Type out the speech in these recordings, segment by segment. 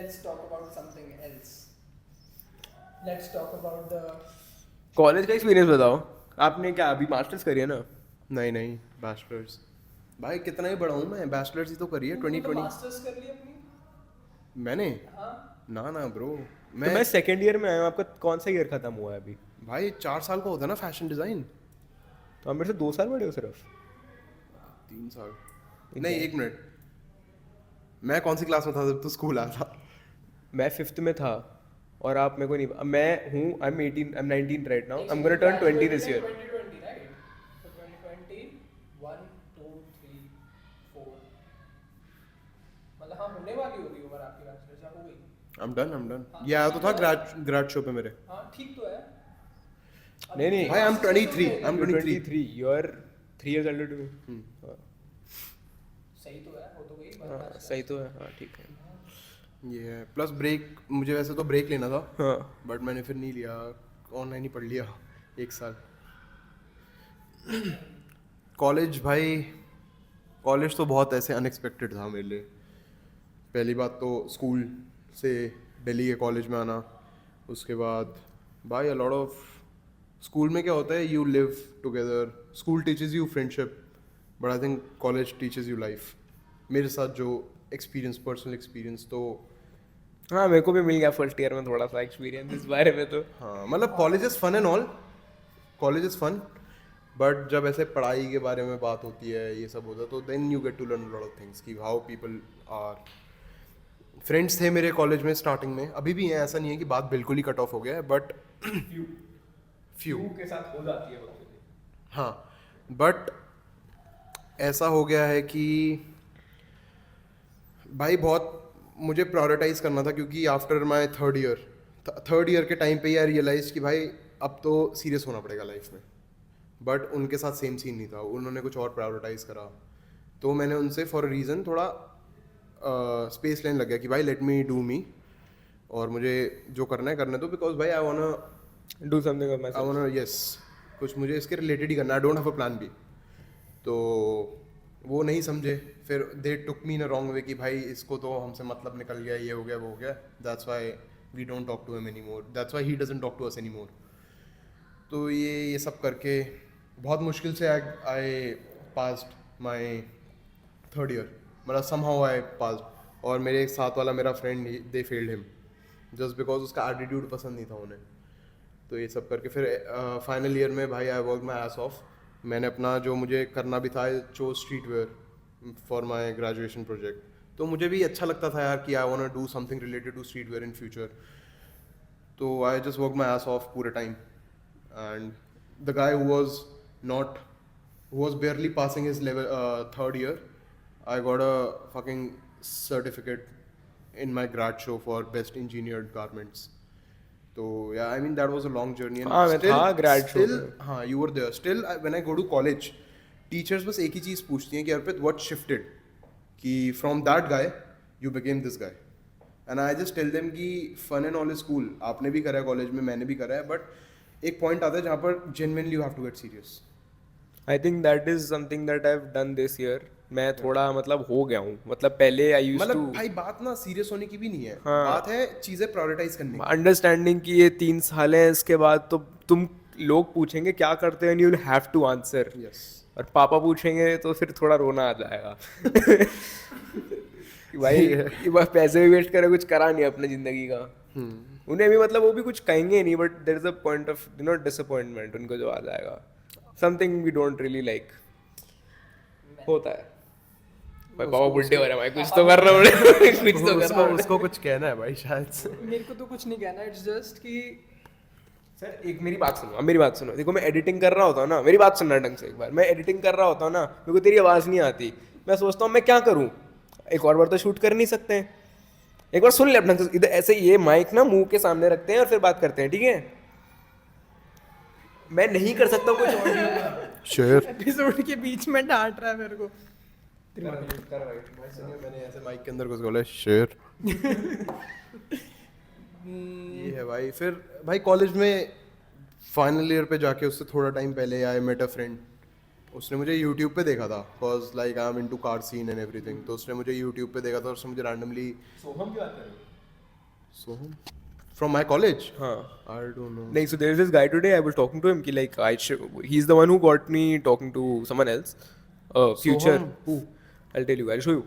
let's talk about something else. Let's talk about the college का experience बताओ. आपने क्या अभी मास्टर्स करी है ना? नहीं नहीं बैचलर्स. भाई कितना ही बड़ा हूँ मैं, बैचलर्स ही तो करी है तूने तो 2020. मास्टर्स कर ली अपनी. मैंने हाँ. ना ब्रो. तो मैं सेकेंड ईयर में आया हूँ. आपका कौन सा ईयर खत्म हुआ है अभी? भाई 4 साल का होता है ना फैशन डिज़ाइन. तो आप मेरे से 2 साल बड़े हो सिर्फ. 3 साल नहीं. 1 मिनट, मैं कौन सी क्लास में था जब तू स्कूल आया था? मैं 5th में था और आप मेरे को नहीं. मैं हूँ I am 18, I am 19 right now. I am gonna turn 20 this year. 2020 right? So 2020 1 2 3 4 मतलब हाँ होने वाली होगी उम्र आपकी बैचलर या हो गई. I'm done. ये आया तो था ग्रेड शो पे मेरे. हाँ ठीक तो है. नहीं भाई I'm 23. I'm 23. 23. You are 3 years older to me. हाँ. सही तो है, हो तो गई. हाँ, सही तो है. हाँ ठीक है. ये है प्लस ब्रेक. मुझे वैसे तो ब्रेक लेना था हाँ. बट मैंने फिर नहीं लिया, ऑनलाइन ही पढ़ लिया 1 साल. कॉलेज भाई, कॉलेज तो बहुत ऐसे अनएक्सपेक्टेड था मेरे लिए. पहली बात तो स्कूल से दिल्ली के कॉलेज में आना. उसके बाद भाई अ लॉट ऑफ स्कूल में क्या होता है, you live together. School teaches you friendship but I think college teaches you life. मेरे साथ जो एक्सपीरियंस, पर्सनल एक्सपीरियंस तो हाँ मेरे को भी मिल गया फर्स्ट ईयर में थोड़ा सा एक्सपीरियंस इस बारे में. तो हाँ मतलब college is fun and all. College is fun but जब ऐसे पढ़ाई के बारे में बात होती है, ये सब होता है, तो then you get to learn lot of things कि हाउ पीपल आर. फ्रेंड्स थे मेरे कॉलेज में स्टार्टिंग में, अभी भी हैं, ऐसा नहीं है कि बात बिल्कुल ही कट ऑफ हो गया है बट फ्यू के साथ हो जाती है वक्त. हाँ. बट ऐसा हो गया है कि भाई बहुत मुझे प्रायोरिटाइज करना था क्योंकि आफ्टर माय थर्ड ईयर के टाइम पे ही आई रियलाइज कि भाई अब तो सीरियस होना पड़ेगा लाइफ में. बट उनके साथ सेम सीन नहीं था, उन्होंने कुछ और प्रायोरिटाइज करा. तो मैंने उनसे फॉर अ रीज़न थोड़ा स्पेस लेने लग गया कि भाई लेट मी डू मी, और मुझे जो करना है करने दो. बिकॉज भाई I want do something of my I want yes कुछ मुझे इसके रिलेटेड ही करना. I don't have a plan B. तो वो नहीं समझे. फिर दे टुक मी इन अ रॉन्ग वे कि भाई इसको तो हमसे मतलब निकल गया, ये हो गया वो हो गया. That's why we don't talk to him anymore. That's why he doesn't talk to us anymore. तो ये सब करके बहुत मुश्किल से I passed my third year. मतलब समहाउ आई पास्ड. और मेरे एक साथ वाला मेरा friend, they failed him just because उसका एटीट्यूड पसंद नहीं था उन्हें. तो ये सब करके फिर फाइनल ईयर में भाई I work my ass off. मैंने अपना जो मुझे करना भी था, chose street wear for my graduation project. तो मुझे भी अच्छा लगता था यार कि I want to do something related to street wear in future. तो I just work my ass off पूरे time. And the guy who was barely passing his level third year, I got a fucking certificate in my grad show for best engineered garments. So yeah, I mean that was a long journey. And हाँ मैं था grad show still पे. हाँ you were there. Still when I go to college, teachers बस एक ही चीज़ पूछती हैं कि अर्पित what shifted, कि from that guy you became this guy. And I just tell them कि fun and all is cool. आपने भी करा है कॉलेज में, मैंने भी करा है, but एक पॉइंट आता है जहाँ पर genuinely you have to get serious. I think that is something that I have done this year. मैं थोड़ा मतलब हो गया हूँ. मतलब पहले आई यूज्ड मतलब टू भाई बात ना सीरियस होने की भी नहीं है. हाँ. बात है चीजें प्रायोरिटाइज करने की. अंडरस्टैंडिंग कि ये 3 साल है, इसके बाद तो तुम लोग पूछेंगे क्या करते हैं, you will have to answer. Yes. और पापा पूछेंगे तो फिर थोड़ा रोना आ जाएगा. कि भाई ये बस पैसे भी वेस्ट करे, कुछ करा नहीं अपने जिंदगी का. उन्हें भी मतलब वो भी कुछ कहेंगे नहीं, but there is a point of disappointment उनको जो आ जाएगा. Something we don't really like होता है. भाई पापा बुड्ढे हो रहे हैं भाई, कुछ तो करना पड़ेगा. कुछ तो करना पड़ेगा. उसको कुछ कहना है भाई शायद से. मेरे को तो कुछ नहीं कहना. इट्स जस्ट कि सर एक मेरी बात सुनो. अब मेरी बात सुनो. देखो मैं एडिटिंग कर रहा होता हूँ ना, मेरी बात सुनना ढंग से एक बार. मैं एडिटिंग कर रहा होता हूँ ना, मेरे को तेरी आवाज़ नहीं आती. मैं सोचता हूँ मैं क्या करूँ, एक और बार तो शूट कर नहीं सकते हैं. एक बार सुन ले ढंग से. इधर ऐसे ये माइक ना मुंह के सामने रखते हैं और फिर बात करते हैं, ठीक है. मैं नहीं कर सकता कुछ और. शेयर एपिसोड के बीच में डांट रहा है मेरे को. मैंने ऐसे माइक के अंदर कुछ बोला शेयर. ये है भाई. फिर भाई कॉलेज में फाइनल ईयर पे जाके उससे थोड़ा टाइम पहले आई मेट अ फ्रेंड. उसने मुझे यूट्यूब पे देखा था, because like I am into car scene and everything. तो उसने मुझे यूट्यूब पे देखा था और उसने मुझे रैंडमली सोहम की बात कर रहे हो? Soham? From my college? हाँ. I don't know. Like, so there's this guy today. I was talking to him. Ki like, he's the one who got me talking to someone else. Future. Soham? Who? I'll tell you. I'll show you.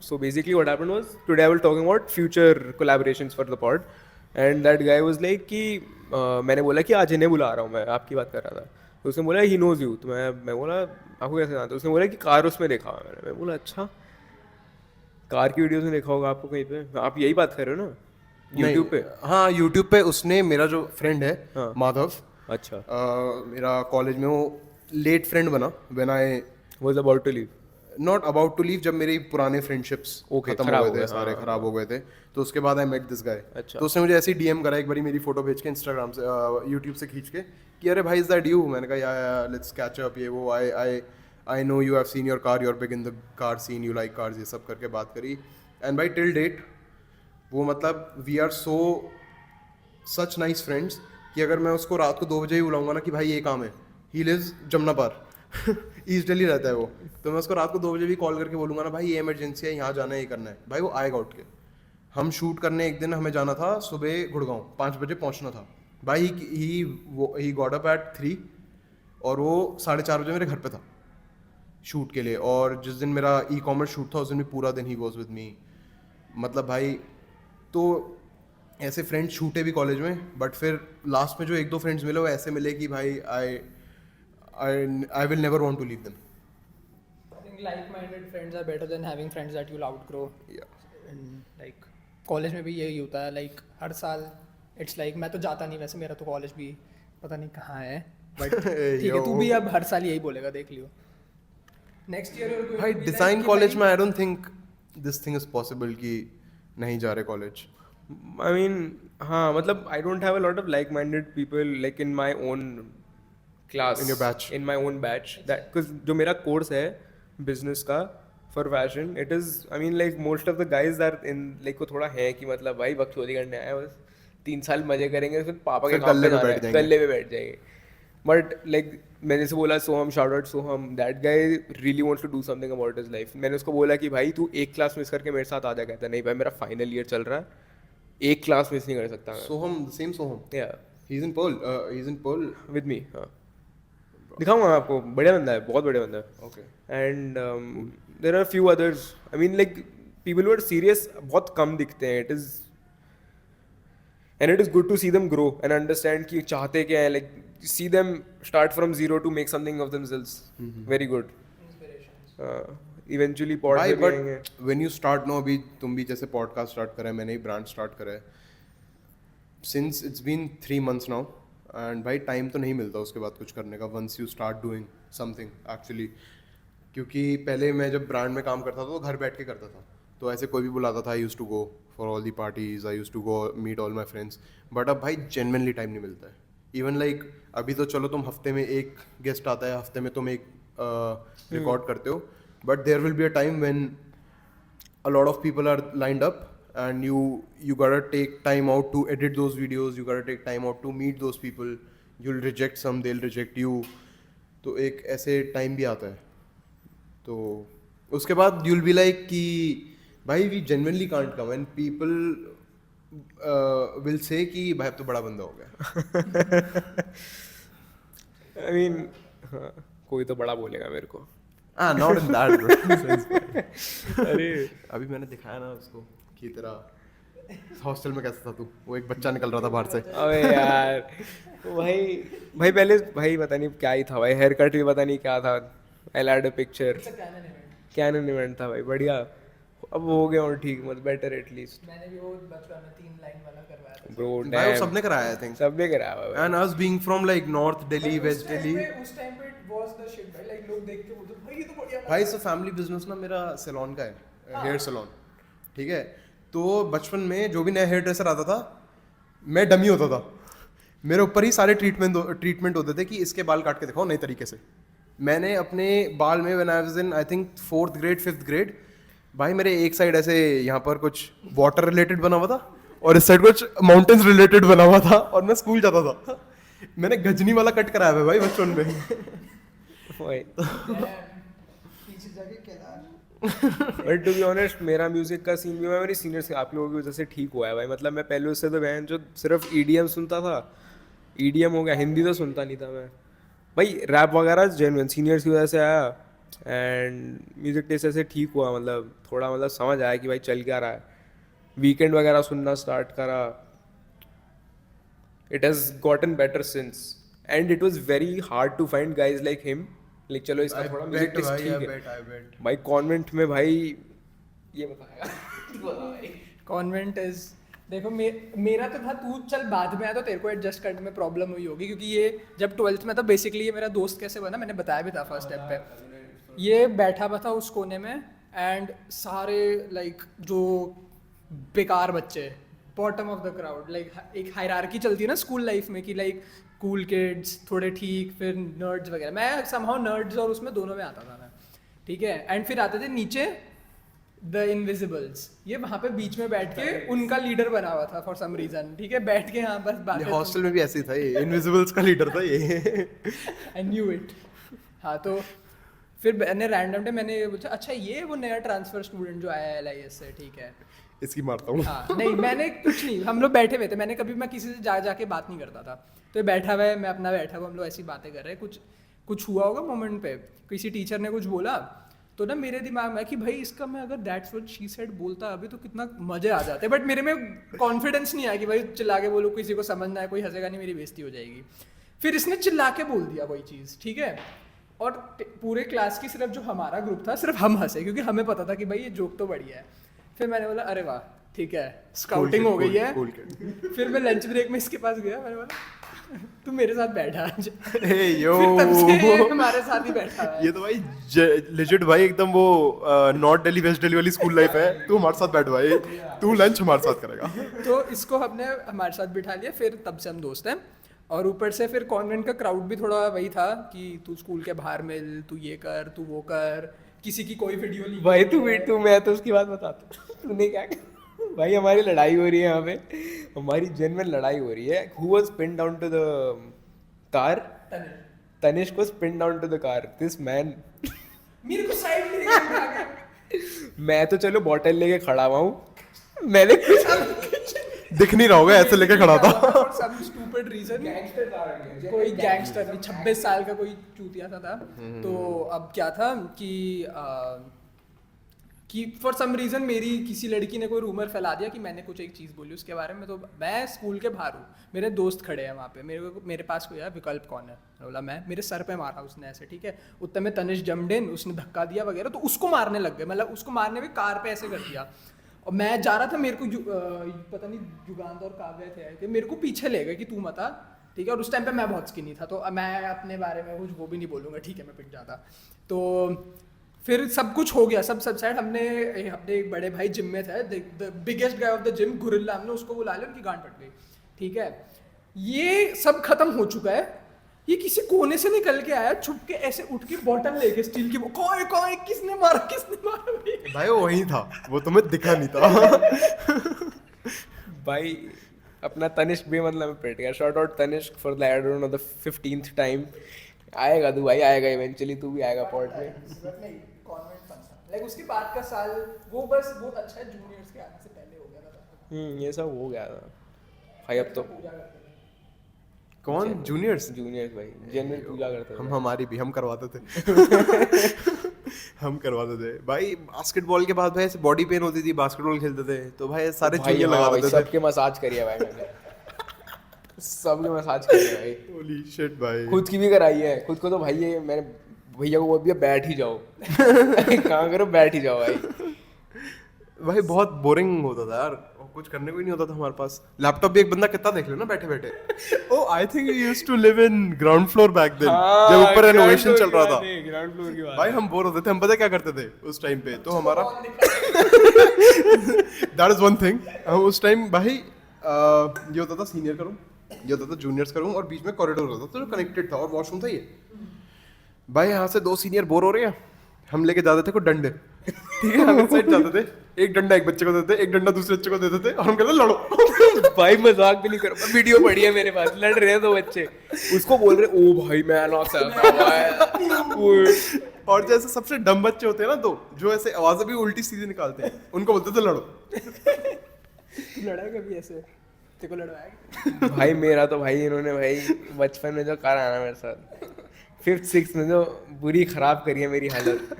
So basically, what happened was today I was talking about future collaborations for the pod, and that guy was like कि मैंने बोला कि आज इन्हें बुला रहा हूँ मैं आपकी बात कर रहा था. तो उसने बोला he knows you. तो मैं बोला आपको कैसे जानते? उसने बोला कि कार उसमें देखा हुआ है मैंने. मैं बोला अच्छा कार की वीडियोस में देखा होगा आपको कहीं पे. आप यही बात कर रहे हो ना YouTube पे? हाँ YouTube पे उसने मेरा जो फ्रेंड है हाँ. माधव अच्छा. मेरा कॉलेज में वो लेट फ्रेंड बना when I Was about to leave. Not about to leave, जब मेरी पुराने फ्रेंड्शिप्स Okay, खत्म खराब हो हो गए गए, थे, सारे हाँ, खराब हो गए थे. तो उसके बाद आई मेट दिस गाय. अच्छा. तो उसने मुझे ऐसे ही डीएम करा एक बारी मेरी फोटो भेज के इंस्टाग्राम से यूट्यूब से खींच के कि अरे भाई इज दैट यू. मैंने कहा या लेट्स कैच अप. ये वो I know you have seen your car, your big in the car scene, you like cars, ये सब करके बात करी. एंड बाई टिल डेट वो मतलब we are so such nice friends कि अगर मैं उसको रात को 2 बजे ही बुलाऊंगा ना कि भाई ये काम है, ही लिव्स जमुना पार ईस्ट दिल्ली रहता है वो, तो मैं उसको रात को 2 बजे भी कॉल करके बोलूंगा ना भाई ये इमरजेंसी है, यहाँ जाना है, ये करना है, भाई वो आएगा उठ के. हम शूट करने एक दिन हमें जाना था सुबह गुड़गांव, 5 बजे पहुंचना था भाई. ही गॉट अप एट 3 और वो 4:30 बजे मेरे घर पे था शूट के लिए. और जिस दिन मेरा ई-कॉमर्स शूट था उस दिन भी पूरा दिन ही वॉज विद मी. मतलब भाई तो ऐसे फ्रेंड्स छूटे भी कॉलेज में, बट फिर लास्ट में जो 1-2 फ्रेंड्स मिले वो ऐसे मिले कि भाई I will never want to leave them. I think like-minded friends are better than having friends that you'll outgrow. And like college में भी यही होता है. like हर साल it's like मैं तो जाता नहीं वैसे, मेरा तो कॉलेज भी पता नहीं कहाँ है, बट ठीक है तू भी अब हर साल यही बोलेगा, देख लियो. नेक्स्ट ईयर भाई डिज़ाइन कॉलेज में आई don't think this thing is possible कि नहीं जा रहे कॉलेज. I mean, हाँ मतलब I don't have a lot of like-minded people like in my own class. In your batch. In my own batch. That because जो मेरा course है business का for fashion, it is I mean like most of the guys are in like को थोड़ा है कि मतलब भाई बकचोदी करने आए बस 3 साल मजे करेंगे फिर पापा के फिर काम पे गल्ले पे जाना बैठ है, जाएंगे. गल्ले पे बैठ जाएंगे. But like मैंने से बोला सोहम, shout out Soham, that guy really wants to do something about his life. मैंने उसको बोला कि भाई तू एक क्लास मिस करके मेरे साथ आ जा. कहता नहीं भाई मेरा फाइनल ईयर चल रहा है, एक क्लास मिस नहीं कर सकता मैं. Soham, same Soham. Yeah, he is in Pearl. with me. हाँ दिखाऊंगा मैं आपको, बढ़िया बंदा है, बहुत बढ़िया बंदा है. Okay. And there are few others. I mean like people who are serious बहुत कम दिखते हैं. And it is good to see them grow and understand कि चाहते क्या है. Like see them start from zero to make something of themselves. Very good. Eventually pod भाई पे भी आएंगे. But when you start no, अभी तुम भी जैसे पॉडकास्ट स्टार्ट करा है, मैंने ही ब्रांड स्टार्ट करा है, since it's been 3 months now, and भाई टाइम तो नहीं मिलता उसके बाद कुछ करने का once you start doing something actually. क्योंकि पहले मैं जब ब्रांड में काम करता था तो घर बैठ के करता था, तो ऐसे कोई भी बुलाता था, I used to go for all the parties, I used to go meet all my friends. But अब भाई जेन्युइनली टाइम नहीं मिलता है. इवन लाइक अभी तो चलो तुम हफ्ते में एक गेस्ट आता है, हफ्ते में तुम एक रिकॉर्ड करते हो, but there will be a time when a lot of people are lined up and you gotta take time out to edit those videos, you gotta take time out to meet those people, you'll reject some, they'll reject you. तो एक ऐसे time भी आता है, तो उसके बाद you'll be like कि भाई we genuinely can't come, and people will say कि भाई अब तो बड़ा बंदा हो गया. I mean हाँ, कोई तो बड़ा बोलेगा मेरे को. Not in that sense. अरे अभी मैंने दिखाया ना उसको कि तेरा हॉस्टल में कैसा था तू, वो एक बच्चा निकल रहा था बाहर से. अबे यार भाई पहले भाई पता नहीं क्या ही था भाई, हेयर कट भी पता नहीं क्या था. I had a picture, canon event था भाई, बढ़िया. अब हो गया और ठीक, मतलब बेटर एटलीस्ट. मैंने भी वो बचपन में 3 लाइन वाला करवाया था. ब्रो भाई वो सबने कराया आई थिंक. सबने कराया भाई. And us being from like north Delhi, west Delhi, उस टाइम पे it was the shit भाई. like लोग देख के बोलते भाई ये तो बढ़िया भाई सो फैमिली बिजनेस ना मेरा सैलून का है, हेयर सैलून, ठीक है. तो बचपन में जो भी नया हेयर ड्रेसर आता था मैं डमी होता था, मेरे ऊपर ही सारे ट्रीटमेंट होते थे कि इसके बाल काट के दिखाओ नए तरीके से. मैंने अपने बाल में when I was in I think 4th grade 5th grade, भाई मेरे एक साइड ऐसे यहाँ पर कुछ वाटर रिलेटेड बना हुआ था और इस साइड कुछ माउंटेन्स रिलेटेड बना हुआ था, और मैं स्कूल जाता था. मैंने गजनी वाला कट कराया है भाई बचपन में. भाई पीछे जाके Kedar but to be honest मेरा म्यूजिक का सीन भी मैं मेरी सीनियर्स आप लोगों की वजह से ठीक हुआ है भाई. मतलब मैं पहले उससे तो बहन जो सिर्फ EDM सुनता था, EDM हो गया, हिंदी तो सुनता नहीं था मैं भाई. रैप वगैरह जेन्युइन सीनियर्स की वजह से आया एंड म्यूजिक टेस्ट ऐसे ठीक हुआ. मतलब थोड़ा मतलब समझ आया कि भाई चल क्या रहा है. वीकेंड वगैरह सुनना स्टार्ट करा. It has gotten better since and it was very hard to find guys like him. Like चलो इसका थोड़ा म्यूजिक टेस्ट ठीक है भाई. कॉन्वेंट में भाई ये बताएगा तू बता भाई. कॉन्वेंट इज देखो मेरा तो था, तू चल बाद में आया तो तेरे को एडजस्ट करने में प्रॉब्लम हुई होगी क्योंकि ये जब 12th में था बेसिकली. ये मेरा दोस्त कैसे बना मैंने बताया भी था फर्स्ट स्टेप पे. ये बैठा हुआ था उस कोने में एंड सारे लाइक जो बेकार बच्चे bottom of the crowd. Like एक हायरार्की चलती है ना स्कूल लाइफ में कि लाइक कूल किड्स थोड़े ठीक, फिर नर्ड्स वगैरह. मैं समहाउ नर्ड्स और उसमें दोनों में आता था मैं, ठीक है. एंड फिर आते थे नीचे द इनविजिबल्स. ये वहाँ पे बीच में बैठ के उनका लीडर बना हुआ था फॉर सम रीजन, ठीक है. बैठ के हाँ बस बातें. हॉस्टल में भी ऐसे ही था, ये इनविजिबल्स का लीडर था ये. I knew it. हाँ तो फिर मैंने रैंडम डे मैंने पूछा अच्छा ये वो नया ट्रांसफर स्टूडेंट जो आया है LIS से, ठीक है. इसकी मारता हूँ. हाँ नहीं मैंने कुछ नहीं, हम लोग बैठे हुए थे. मैंने कभी मैं किसी से जाके बात नहीं करता था. तो ये बैठा हुआ है, मैं अपना बैठा हुआ, हम लोग ऐसी बातें कर रहे हैं. कुछ हुआ होगा मोमेंट पे, किसी टीचर ने कुछ बोला तो ना मेरे दिमाग में कि भाई इसका मैं अगर दैट्स व्हाट शी सेड बोलता अभी तो कितना मजे आ जाते. बट मेरे में कॉन्फिडेंस नहीं आया कि भाई चिल्ला के बोलो, किसी को समझना है, कोई हंसेगा नहीं, मेरी बेइज्जती हो जाएगी. फिर इसने चिल्ला के बोल दिया वही चीज़, ठीक है. और पूरे क्लास की सिर्फ जो हमारा ग्रुप था सिर्फ हम हंसे क्योंकि हमें पता था कि भाई ये जोक तो बढ़िया है. फिर मैंने बोला अरे वाह ठीक है स्काउटिंग हो गई है. फिर मैं लंच ब्रेक में इसके पास गया, मैंने बोला तू मेरे साथ बैठा आज. यो फिर तब से हमारे साथ ही बैठा है. ये तो भाई लेजिट भाई एकदम वो नॉर्थ दिल्ली वेस्ट दिल्ली वाली स्कूल लाइफ है. तू हमारे साथ बैठ भाई, तू लंच हमारे साथ करेगा. तो इसको हमने हमारे साथ बिठा लिया. फिर तब से हम दोस्त हैं. और ऊपर से फिर कॉन्वेंट का क्राउड भी थोड़ा वही था कि तू स्कूल के बाहर मिल, तू ये कर, तू वो कर, किसी की कोई वीडियो नहीं भाई तू मैं तो उसकी बात बताता हूँ. तूने क्या भाई हमारी लड़ाई हो रही है यहाँ पे, हमारी जेन्युइन लड़ाई हो रही है. Who was pin down to the car? Tanishk was pin down to the car. This man मेरे को साइड में लेके आ गया. मैं तो चलो बॉटल लेके खड़ा हुआ हूँ. मैंने दिख नहीं रहा होगा ऐसे लेके खड़ा था. some stupid reason कोई गैंगस्टर नहीं, 26 साल का कोई चूतिया सा था. तो अब क्या था कि फॉर सम रीज़न मेरी किसी लड़की ने कोई रूमर फैला दिया कि मैंने कुछ एक चीज़ बोली उसके बारे में. तो मैं स्कूल के बाहर हूँ, मेरे दोस्त खड़े हैं वहाँ पे, मेरे पास कोई है विकल्प कौन है. बोला मैं, मेरे सर पे मारा उसने ऐसे, ठीक है. उतने में तनिष जम्ड इन, उसने धक्का दिया वगैरह तो उसको मारने लग गए. मतलब उसको मारने में कार पे ऐसे कर दिया. और मैं जा रहा था, मेरे को पता नहीं युगांत और काव्य थे कि मेरे को पीछे ले गए कि तू मत आ, ठीक है. और उस टाइम पे मैं बहुत स्किनी था तो मैं अपने बारे में कुछ वो भी नहीं बोलूँगा, ठीक है, मैं पिट जाता. तो फिर सब कुछ हो गया, सब साइड. हमने एक बड़े भाई जिम में थे, the biggest guy of the gym guerrilla, हमने उसको बुला लिया, उनकी गांड पट गई, ठीक है. ये सब खत्म हो चुका है. ये किसी कोने से निकल के आया, छुप के ऐसे उठ के बॉटल लेके स्टील की, कोई किसने मारा भाई वो वही था, वो तुम्हें दिखा नहीं था. भाई अपना तनिष्क भी मतलब में पिट गया. Shout out Tanishk for the I don't know the 15th time. आएगा तू भाई, आएगा इवेंचुअली, तू भी आएगा पॉड में. लाइक उसके बाद का साल वो बस बहुत अच्छा है, जूनियर्स के आने से पहले हो गया था. ये सब हो गया था भाई. अब तो कौन? जूनियर्स भाई जनरल पूजा करते थे. हम हमारी भी हम करवाते थे. हम करवाते थे भाई. बास्केटबॉल के बाद भाई ऐसे बॉडी पेन होती थी, बास्केटबॉल खेलते थे तो भाई सारे चुइयां लगा देते थे. सबके मसाज करिए भाई मैंने. सबके मसाज करिए भाई. होली शिट भाई. खुद की भी कराई है. खुद को तो भाई ये मैंने भैया को बोल दिया बैठ ही जाओ. कहाँ करो, बैठ ही जाओ भाई. भाई बहुत बोरिंग होता था यार, कुछ करने को ही नहीं होता था हमारे पास. लैपटॉप भी एक बंदा कितना देख ले ना बैठे बैठे. Oh I think you used to live in ground floor back then, जब ऊपर रेनोवेशन चल रहा था. ग्राउंड फ्लोर की बात भाई हम बोर होते थे. हम पता क्या करते थे उस टाइम पे, तो हमारा दैट इज वन थिंग. हम उस टाइम भाई ये होता था सीनियर का रूम, ये होता था जूनियर्स का रूम, और बीच में कॉरिडोर होता था जो कनेक्टेड था, और वॉशरूम था ये. भाई यहाँ से 2 सीनियर बोर हो रहे हैं, हम लेके जाते थे कोई डंडे, ठीक है. हम इस साइड जाते थे, एक डंडा एक बच्चे को देते थे, एक डंडा दूसरे बच्चे को देते थे, और हम कहते लड़ो. भाई मजाक भी नहीं करो, वीडियो पड़ी है मेरे पास, लड़ रहे हैं 2 बच्चे. उसको बोल रहे ओ भाई मैं ना और जैसे सबसे डम बच्चे होते हैं ना, तो जो ऐसे आवाजें भी उल्टी सीधी निकालते हैं, उनको बोलते थे लड़ो। तू लड़ा है कभी ऐसे? तेरे को लड़वाया? भाई मेरा तो भाई इन्होंने भाई बचपन में जो करा ना मेरे साथ, 5th 6th में जो बुरी खराब करी है मेरी हालत,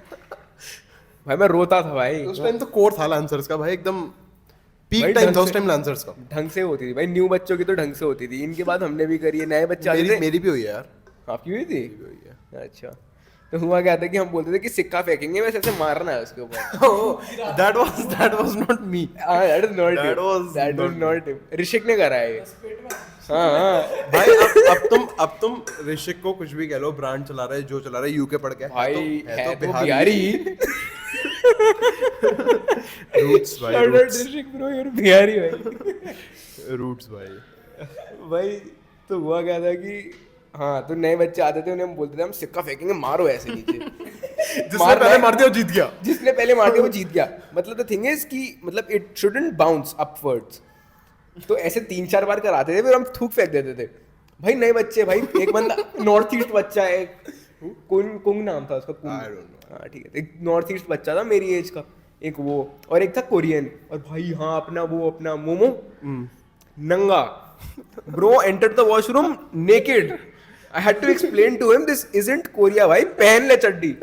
भाई मैं रोता था भाई। उस टाइम तो कोर था लांसर्स का भाई, एकदम भाई पीक टाइम ढंग था उस से- टाइम लांसर्स का। ढंग से होती थी भाई, न्यू बच्चों की तो ढंग से होती थी, इनके बाद हमने भी करी है, नए बच्चे आते थे। मेरी भी हुई है यार। आपकी हुई थी? मेरी भी हुई है। अच्छा, तो हुआ क्या था कि हम बोलते थे कि सिक्का फेंकेंगे, वैसे ऐसे मारना है उसके ऊपर। That was not me. That is not That him. was That was not not him. ऋषिक ने करा है ये। हाँ हाँ भाई अब तुम ऋषिक को कुछ भी कह लो, ब्रांड चला रहा है, जो चला रहा है, यूके पढ़ के भाई है तो बिहारी। बिहारी। रूट्स भाई, Shout out roots Rishik bro, you're Bihari भाई। रूट्स भाई। भाई तो हुआ क्या था कि हाँ, तो नए बच्चे आते थे, उन्हें हम बोलते थे हम सिक्का फेंकेंगे, मारो ऐसे नीचे। जिसने पहले मार दिया वो जीत गया। जिसने पहले मार दिया वो जीत गया। मतलब द थिंग इज कि मतलब इट शुडंट बाउंस अपवर्ड्स। तो ऐसे 3-4 बार कराते थे, फिर हम थूक फेंक देते थे। भाई नए बच्चे, भाई एक बंदा नॉर्थ ईस्ट बच्चा है, कुंग नाम था उसका, कुंग। I don't know. हाँ ठीक है, एक नॉर्थ ईस्ट बच्चा था मेरी एज का, एक वो, और एक था कोरियन। और भाई हाँ अपना मोमो नंगा bro entered the washroom naked. I had to explain to him this isn't Korea भाई, पहन ले चड्डी।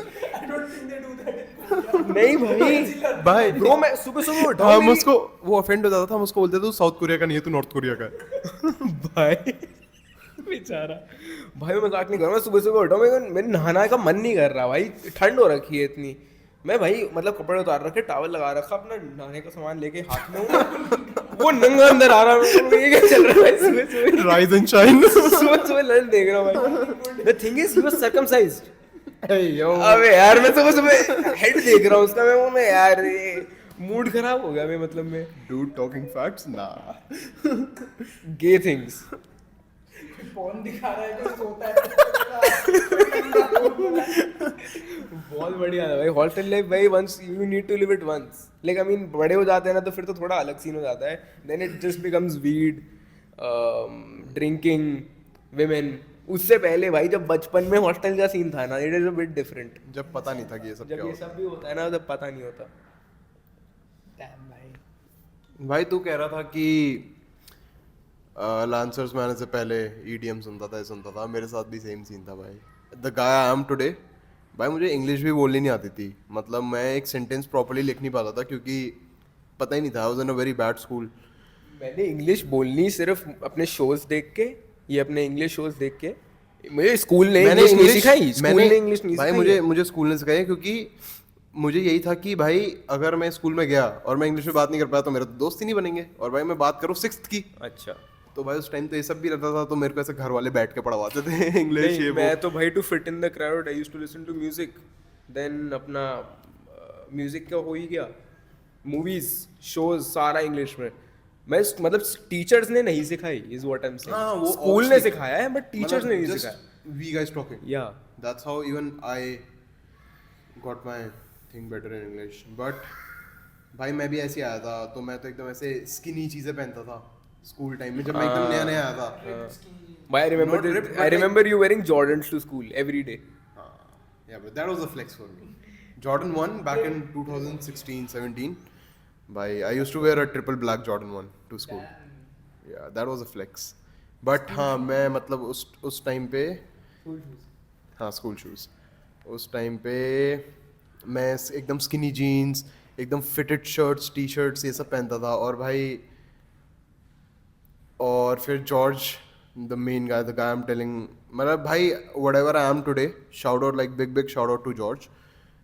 नहीं भाई भाई ब्रो, मैं सुबह सुबह उठा हम उसको, वो ऑफेंड हो जाता था, हम उसको बोलते थे तू साउथ कोरिया का नहीं है, तू नॉर्थ कोरिया का है। भाई बेचारा, भाई मैं मजाक नहीं कर रहा, मैं सुबह सुबह उठा, मेरे नहाना का मन नहीं कर रहा भाई, ठंड हो रखी है इतनी। मैं भाई मतलब कपड़े उतार रखे, टॉवल लगा रखा, अपना नहाने का सामान लेके हाथ में हूँ, वो नंगा अंदर आ रहा है। ये क्या चल रहा है भाई सुबह सुबह? Rise and shine. सुबह सुबह लंच देख रहा हूँ भाई। The thing is he was circumcised. Yo अबे यार मैं सुबह सुबह हेड देख रहा हूँ उसका, मैं यार ये मूड खराब हो गया मैं, मतलब मैं डूड टॉकिंग फैक्ट्स ना। गे थिंग्स। फोन दिखा रहा है कि सोता है। बहुत बढ़िया था भाई हॉस्टल लाइफ भाई, once you need to live it once. Like I mean बड़े हो जाते हैं ना तो फिर तो थोड़ा अलग सीन हो जाता है, then it just becomes weed, drinking, women. उससे पहले भाई जब बचपन में हॉस्टल का सीन था ना, it is a bit different. जब पता नहीं था कि ये सब जब क्या ये होता सब भी होता है ना तब पता नहीं होता। Damn भाई। है। भाई तू कह रहा था कि लांसर्स में आने से पहले ईडीएम सुनता था, मेरे साथ भी सेम सीन था भाई। The guy I am today, भाई मुझे इंग्लिश भी बोलनी नहीं आती थी, मतलब मैं एक सेंटेंस प्रॉपर्ली लिख नहीं पाता था, क्योंकि पता ही नहीं था। I was in a very bad school. मैंने इंग्लिश बोलनी सिर्फ अपने शोज देख के, ये अपने इंग्लिश शोज देख के। मुझे स्कूल ने इंग्लिश नहीं सिखाई, स्कूल ने इंग्लिश नहीं भाई सिखाई। मुझे स्कूल ने सिखाई, क्योंकि मुझे यही था कि भाई अगर मैं स्कूल में गया और मैं इंग्लिश में बात नहीं कर पाया तो मेरे तो दोस्त ही नहीं बनेंगे। और भाई मैं बात करूँ 6th की, अच्छा तो भाई उस टाइम तो ये सब भी रहता था, तो मेरे को ऐसे घर वाले बैठ के पढ़वाते थे इंग्लिश। नहीं, मैं तो भाई to fit in the crowd I used to listen to music, then अपना म्यूजिक का हो ही गया, मूवीज शोज सारा इंग्लिश में। मैं मतलब टीचर्स ने नहीं सिखाई is what I am saying, school ने सिखाया है बट टीचर्स ने नहीं सिखाया। वी गाइस टॉकिंग, या that's how even I got my thing better in English. But भाई मैं भी ऐसे ही आया था, तो मैं तो एकदम ऐसे स्किनी चीजें पहनता था स्कूल टाइम में, जब मैं एकदम नया नया आया था। भाई I Not ripped, but I remember you wearing Jordans to school every day. Yeah, but that was a flex for me. Jordan 1 back in 2016-17. भाई I used to wear a triple black Jordan 1 to school. Yeah, that was a flex. But हाँ मैं मतलब उस time पे, हाँ school shoes, उस time पे मैं एकदम स्किनी जीन्स, एकदम फिटेड शर्ट्स, टी शर्ट्स, ये सब पहनता था। और भाई और फिर George the main guy, the guy I am telling, मतलब भाई whatever I am today, shout out, like big shout out to George.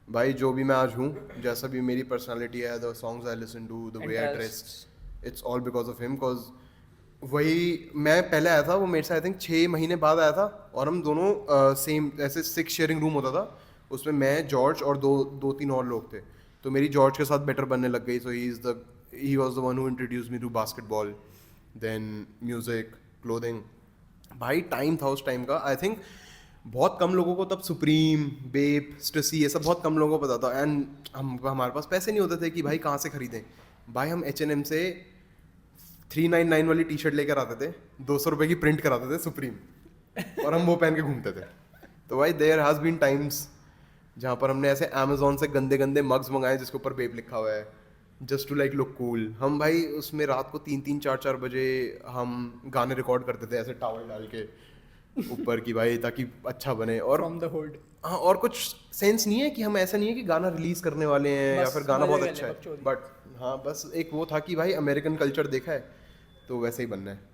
भाई जो भी मैं आज हूँ, जैसा भी मेरी पर्सनालिटी है, the songs I listen to, the way I dress, it's all because of him. Because वही मैं पहले आया था, वो मेरे से आई थिंक 6 महीने बाद आया था, और हम दोनों सेम ऐसे 6 शेयरिंग रूम होता था, उसमें मैं, जॉर्ज और दो तीन और लोग थे। तो मेरी जॉर्ज के साथ बेटर बनने लग गई। So he was the one who introduced me to basketball, then music, clothing. भाई टाइम था उस टाइम का, आई थिंक बहुत कम लोगों को तब सुप्रीम, बेप, स्टसी, ये सब बहुत कम लोगों को पता था। एंड हमारे पास पैसे नहीं होते थे कि भाई कहाँ से खरीदें। भाई हम H&M से 399 वाली टी शर्ट लेकर आते थे, 200 रुपये की प्रिंट कराते थे सुप्रीम, और हम वो पहन के घूमते थे। तो भाई देयर हैज़ बीन टाइम्स जहाँ पर हमने ऐसे अमेजोन से गंदे गंदे मग्स मंगाए जिसके ऊपर बेब लिखा हुआ है, just to like look cool. हम भाई उसमें रात को 3-3 4-4 बजे हम गाने रिकॉर्ड करते थे ऐसे टावल डाल के ऊपर की भाई, ताकि अच्छा बने। और फ्रॉम द हुड। हाँ, और कुछ सेंस नहीं है कि हम ऐसा नहीं है कि गाना रिलीज करने वाले हैं या बस फिर गाना मजे बहुत ले अच्छा ले, है, बकचोदी। बट हाँ बस एक वो था कि भाई अमेरिकन कल्चर देखा है तो वैसे ही बनना है।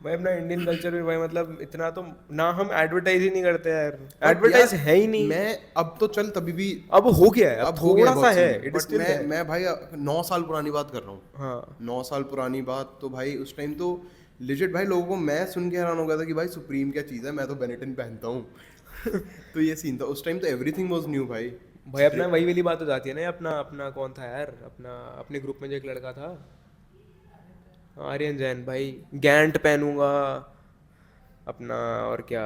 भाई अपना इंडियन कल्चर में भाई मतलब इतना तो ना, हम एडवर्टाइज ही नहीं करते यार, But एडवर्टाइज यार, है ही नहीं। मैं अब तो चल तभी भी अब हो गया है, अब हो गया थोड़ा सा बहुत है, scene, it is but still मैं भाई 9 साल पुरानी बात कर रहा हूँ। हाँ 9 साल पुरानी बात तो भाई उस टाइम तो लिजिट भाई लोगों को मैं सुन के हैरान हो गया था कि भाई सुप्रीम क्या चीज़ है, मैं तो बेनेटन पहनता हूँ। तो ये सीन था उस टाइम, तो एवरीथिंग वाज न्यू भाई। भाई अपना वही वाली बात हो जाती है ना, अपना अपना कौन था यार, अपना अपने ग्रुप में जो एक लड़का था आर्यन जैन, भाई गैंट पहनूंगा अपना, और क्या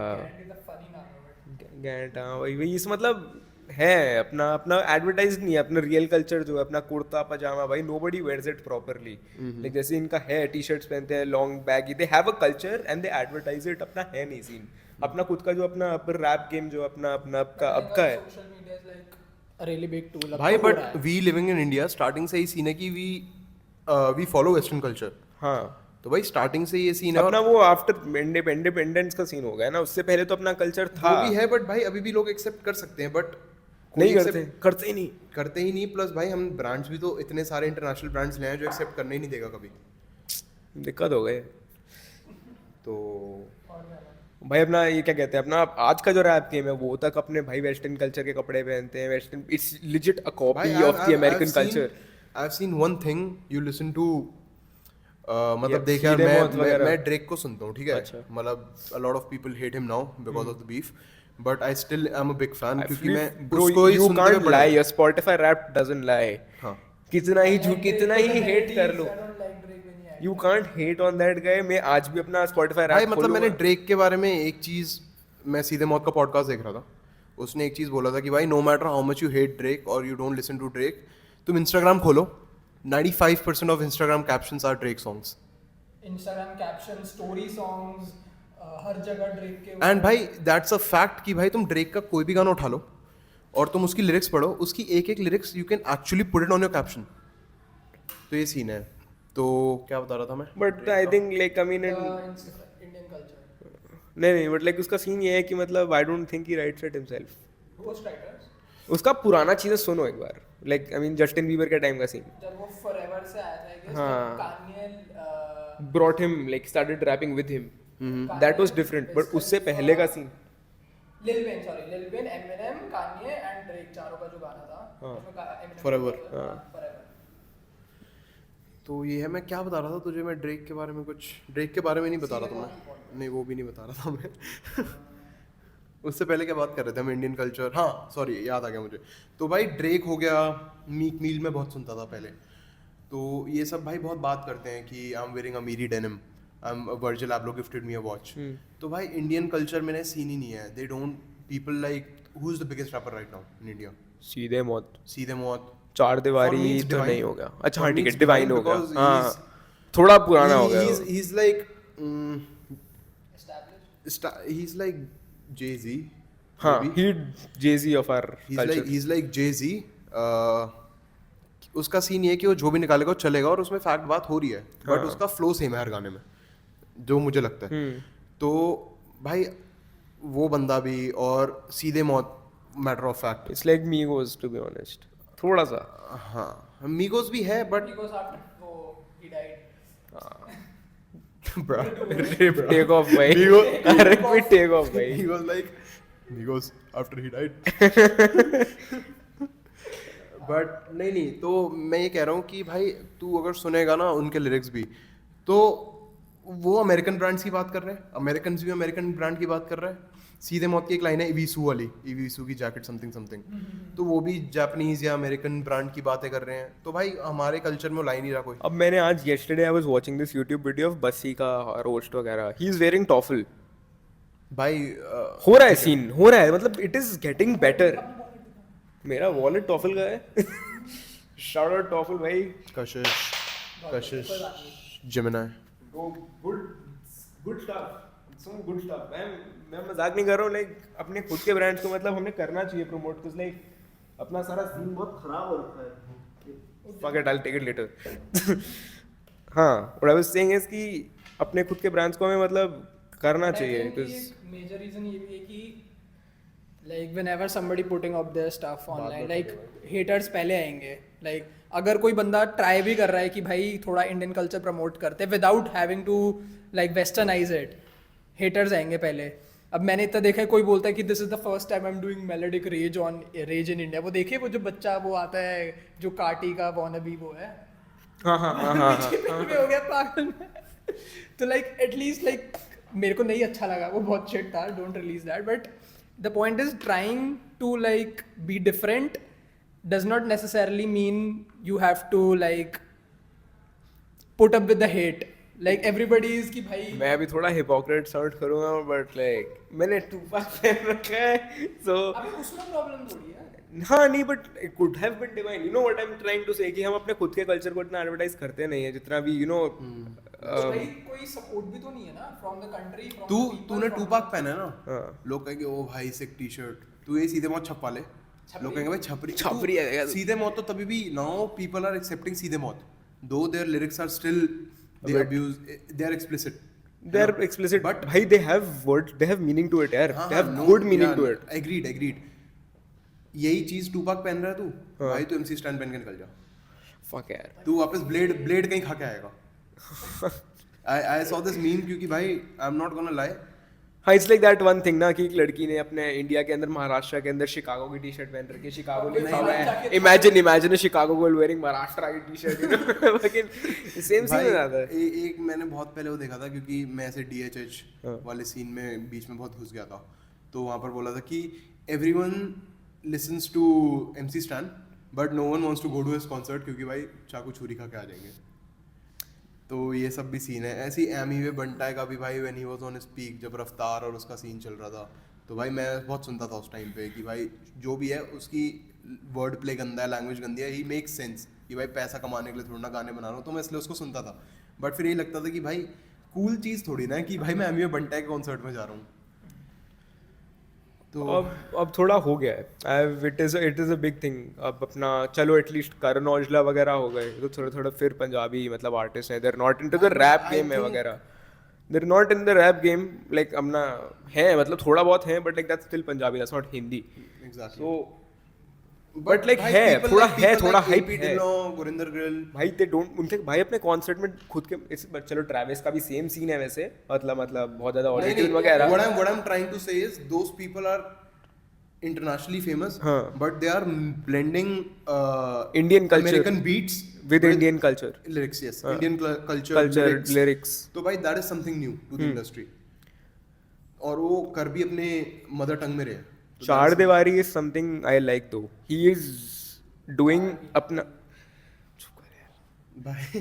गैंट, हाँ वही वही इस मतलब है अपना अपना एडवर्टाइज नहीं है, अपना रियल कल्चर जो है अपना कुर्ता पजामा, भाई nobody wears it properly. Like जैसे इनका है टी शर्ट्स पहनते हैं long baggy, they have a culture and they advertise it, अपना है नहीं सीन अपना खुद का जो अपना रैप गेम जो अपना अपना अब का है। Social media is like a really big tool. भाई but we living in India starting से ही सीन है कि वी फॉलो वेस्टर्न कल्चर। हाँ तो भाई स्टार्टिंग से ये सीन है। अपना वो आफ्टर इंडिपेंडेंस का सीन हो गया ना, उससे पहले तो अपना कल्चर था। वो भी है बट भाई अभी भी लोग एक्सेप्ट कर सकते हैं, बट नहीं करते ही नहीं। करते ही नहीं। प्लस भाई हम ब्रांड्स भी तो इतने सारे इंटरनेशनल ब्रांड्स ले आए जो एक्सेप्ट करने ही नहीं देगा कभी। दिक्कत हो गए। तो भाई अपना ये क्या कहते हैं, अपना आज का जो रैप गेम है वो तक अपने भाई वेस्टर्न कल्चर के कपड़े पहनते हैं, western, it's legit a copy of the American culture. I have seen one thing, you listen to मतलब Yeah, देख यार सीधे मौत वगैरह। मैं ड्रेक को सुनता हूँ, ठीक है। अच्छा। मतलब अ lot of people hate him now because of the beef, but I still am a big fan क्योंकि मैं Bro, उसको ही you सुनते can't हुए बड़ा lie, हूँ। your Spotify rap doesn't lie। हाँ कितना ही कितना ही हेट कर लो, you can't hate on that guy। मैं आज भी अपना Spotify भाई rap मतलब मैंने खोलूंगा। ड्रेक के बारे में एक चीज, मैं सीधे मौत का पॉडकास्ट देख रहा था, उसने एक चीज बोला था कि भाई no matter how much you hate Drake और you don't listen to Drake, तुम इंस्टाग्राम खोलो, 95% of Instagram captions are Drake songs. Instagram caption, story songs, हर जगह ड्रेक के। एंड भाई दैट्स अ फैक्ट कि भाई तुम ड्रेक का कोई भी गाना उठा लो और तुम उसकी लिरिक्स पढ़ो, उसकी एक एक lyrics you can actually put it on your caption. तो ये सीन है। तो क्या बता रहा था मैं? But I think like I mean Indian culture. नहीं बट लाइक उसका सीन ये है कि मतलब I don't think he writes it himself. Ghost writers, उसका पुराना चीजें सुनो एक बार, like I mean Justin Bieber के टाइम का सीन जब वो फॉरएवर से आया था, आई गेस, हाँ। Kanye brought him like started rapping with him, that was different, but उससे पहले का scene Lil Wayne, Eminem, Kanye and Drake, चारों का जो गाना था उसमें Eminem Forever। Forever। तो ये है। मैं क्या बता रहा था तुझे, मैं ड्रेक के बारे में कुछ, ड्रेक के बारे में नहीं बता रहा था मैं, नहीं वो भी नहीं बता रहा था मैं। उससे पहले क्या बात कर रहे थे हम? इंडियन कल्चर, हाँ सॉरी याद आ गया मुझे। तो भाई ड्रेक हो गया, मीक मिल में बहुत सुनता था पहले। तो ये सब भाई बहुत बात करते हैं कि I am wearing Amiri denim, I am Virgil Abloh gifted me a watch. तो भाई इंडियन कल्चर में सीन ही नहीं है। They don't, people like who is the biggest rapper right now in India? सीधे मौत, सीधे मौत। चार For me, दीवारी it's तो divine. नहीं हो गया। अच्छा For हाँ me, ठीक है, it's डिवाइन divine हो गया, because हाँ he's- थोड़ा पुराना हो गया। He's like Established। he's like Jay-Z। हाँ maybe. He Jay-Z of our culture। he's like Jay-Z। उसका सीन ये है कि वो जो भी निकालेगा वो चलेगा और उसमें फैक्ट बात हो रही है, बट उसका फ्लो सेम है हर गाने में, जो मुझे लगता है। तो भाई वो बंदा भी, और सीधे मौत, matter of fact. It's like Migos to be honest, थोड़ा सा। हाँ मीगोस भी है बट Because after वो he died। टेक ऑफ भाई, अरे कोई टेक ऑफ भाई। he was like Migos after he died। But नहीं तो मैं ये कह रहा हूँ कि भाई तू अगर सुनेगा ना उनके लिरिक्स भी, तो वो अमेरिकन ब्रांड्स की बात कर रहे हैं, अमेरिकन भी अमेरिकन ब्रांड की बात कर रहे हैं। सीधे मौत की एक लाइन है इवीसू वाली, इवीसू की जैकेट समथिंग समथिंग, तो वो भी जापानीज या अमेरिकन ब्रांड की बातें कर रहे हैं। तो भाई हमारे कल्चर में ला ही नहीं रहा कोई। अब मैंने आज yesterday I was watching this YouTube video of Bassi का रोस्ट वगैरह, he is wearing टॉफल। भाई हो रहा है सीन, हो रहा है, मतलब इट इज गेटिंग बेटर। मेरा वॉलेट टॉफल का है। शाउट आउट टॉफल भाई। कशिश जिमिनाई। Good stuff. some good stuff. मैं मजाक नहीं कर रहा हूँ, like अपने खुद के ब्रांड्स को मतलब हमने करना चाहिए प्रमोट, because like अपना सारा सीन बहुत खराब हो रखा है. Fuck it, I'll take it later. हाँ, what I was saying is कि अपने खुद के ब्रांड्स को हमें मतलब करना चाहिए, because मेजर रीजन ये भी है कि like whenever somebody putting up their stuff online, like haters पहले आएंगे. like अगर कोई बंदा ट्राई भी कर रहा है कि भाई थोड़ा इंडियन कल्चर प्रमोट करते without having to like westernize it, haters आएंगे पहले. अब मैंने इतना देखा है, कोई बोलता है कि this is the first time I am doing melodic rage in India. वो देखिए वो जो बच्चा वो आता है जो कार्टी का वॉनबी वो है, हाँ में हो गया पागल में. तो लाइक एटलीस्ट लाइक मेरे को नहीं अच्छा लगा, वो बहुत शिट था, don't release that. But the point is trying to like be different does not necessarily mean you have to like put up with the hate. like everybody is कि भाई मैं अभी थोड़ा hypocrite sound करूँगा, but like मैंने Tupac पहन रखा है, so अबे उसमें प्रॉब्लम थोड़ी है. हाँ नहीं, but it could have been divine. You know what I'm trying to say कि हम अपने खुद के कल्चर को इतना एडवर्टाइज करते नहीं है जितना भी you know. भाई कोई सपोर्ट भी तो नहीं है ना फ्रॉम द कंट्री. तूने टूपाक पहना है ना, हाँ. लोग कहेंगे ओ भाई सिक टी शर्ट, तू ये सीधे मौत छपा ले. लोग कहेंगे भाई छपरी है. सीधे मौत तो तभी भी नाउ पीपल आर एक्सेप्टिंग सीधे मौत, though their lyrics are still they abuse, they are explicit. They are explicit, but भाई they have words, they have meaning to it यार. They have good meaning to it. Agreed. यही चीज Tupac पहन रहा है तू, भाई तू MC स्टैंड पहन के निकल जा. Fuck यार. तू वापस ब्लेड कहीं खा के आएगा. I saw this meme क्योंकि भाई I'm not gonna lie. हाँ, it's like that one thing ना कि एक लड़की ने अपने इंडिया के अंदर महाराष्ट्र के अंदर शिकागो की टी-शर्ट पहन रखी है, शिकागो लिखा हुआ है. Imagine a Chicago girl wearing Maharashtra की T-shirt, you know. Fucking same scene हो जाता है. एक मैंने बहुत पहले वो देखा था क्योंकि मैं ऐसे DHH वाले सीन में बीच में बहुत घुस गया था, तो वहाँ पर बोला था कि everyone listens to MC Stan but no one wants to go to his concert क्योंकि भाई चाकू छुरी खा के आ जाएंगे. तो ये सब भी सीन है. ऐसी एमी वे बंटाई का भी भाई when he was on his peak, जब रफ्तार और उसका सीन चल रहा था, तो भाई मैं बहुत सुनता था उस टाइम पे कि भाई जो भी है उसकी वर्ड प्ले गंदा है, लैंग्वेज गंदी है, ही मेक्स सेंस कि भाई पैसा कमाने के लिए थोड़ा ना गाने बना रहा हूँ, तो मैं इसलिए उसको सुनता था. बट फिर यही लगता था कि भाई कूल चीज़ थोड़ी ना है कि भाई मैं एमी वे बंटाई के कॉन्सर्ट में जा रहा हूँ. तो अब थोड़ा हो गया है. It is a big thing. अब अपना चलो एटलीस्ट करण औजला वगैरह हो गए, तो थोड़ा फिर पंजाबी मतलब आर्टिस्ट हैं, they're not into the rap game है वगैरह, they're not in the rap game. Like अपना है मतलब थोड़ा बहुत है, but like that's still Punjabi, that's not Hindi. Exactly. So but like है थोड़ा हाइप है. गुरिंदर गिल भाई दे डोंट, उनके भाई अपने कॉन्सर्ट में खुद के चलो ट्रैविस का भी सेम सीन है वैसे, मतलब बहुत ज्यादा ऑडियो वगैरह. what I'm trying to say is those people are internationally famous, but they are blending Indian culture, American beats with Indian culture lyrics. Yes, Indian culture lyrics. तो भाई that is something new to the industry, और वो कर भी अपने mother tongue में रहे. चार दीवारी is something I like though. He is doing अपना भाई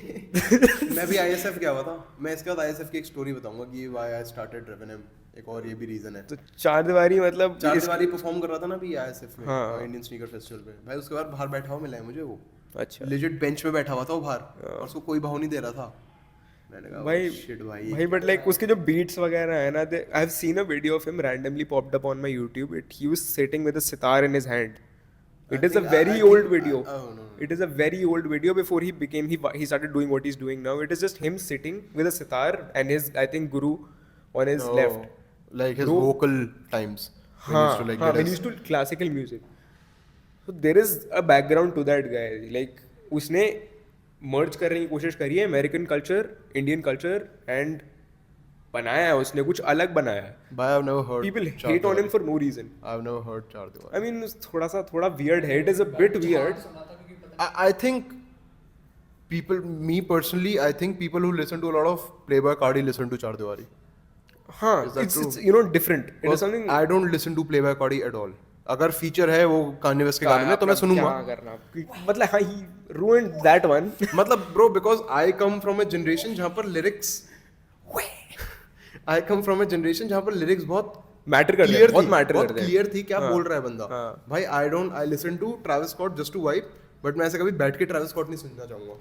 मैं भी ISF गया हुआ था. मैं इसके बाद ISF की एक स्टोरी बताऊंगा कि why I started Revenem. एक और ये भी रीजन है. तो चार दीवारी मतलब चार दीवारी परफॉर्म कर रहा था ना अभी ISF में, इंडियन स्नीकर फेस्टिवल पे. भाई उसके बाद बाहर बैठा हुआ मिला है मुझे वो. अच्छा. लेजिट बेंच में बैठा हुआ था वो बाहर, और उसको कोई भाव नहीं दे रहा था. मैंने कहा भाई शिट भाई बट लाइक उसके जो बीट्स वगैरह है ना, आई have seen a video of him randomly popped up on my YouTube. He was sitting with a sitar in his hand. It is a very old video. It is a very old video before he became he started doing what he's doing now. It is just him sitting with a sitar and his I think guru on his left. Like his vocal times. When he used to classical music. So there is a background to that guy. Like उसने merge करने की कोशिश करी है American culture, Indian culture and बनाया है उसने, कुछ अलग बनाया है. But I've never heard. People hate on him for no reason. I've never heard चार दीवारी. I mean थोड़ा weird है. It is a bit weird. I think me personally, I think people who listen to a lot of Playboy Cardi listen to चार दीवारी. हाँ, it's you know different. It is something. I don't listen to Playboy Cardi at all. अगर feature है वो Kanye West के गाने में तो मैं सुनूंगा. क्या करना? मतलब हाँ, he ruined that one. मतलब bro, because I come from a generation जहाँ पर lyrics बहुत मैटर करते हैं, बहुत मैटर बहुत करते हैं. क्लियर थी क्या बोल रहा है बंदा. भाई I listen to Travis Scott just to vibe, but मैं ऐसे कभी बैठ के Travis Scott नहीं सुनना चाहूंगा.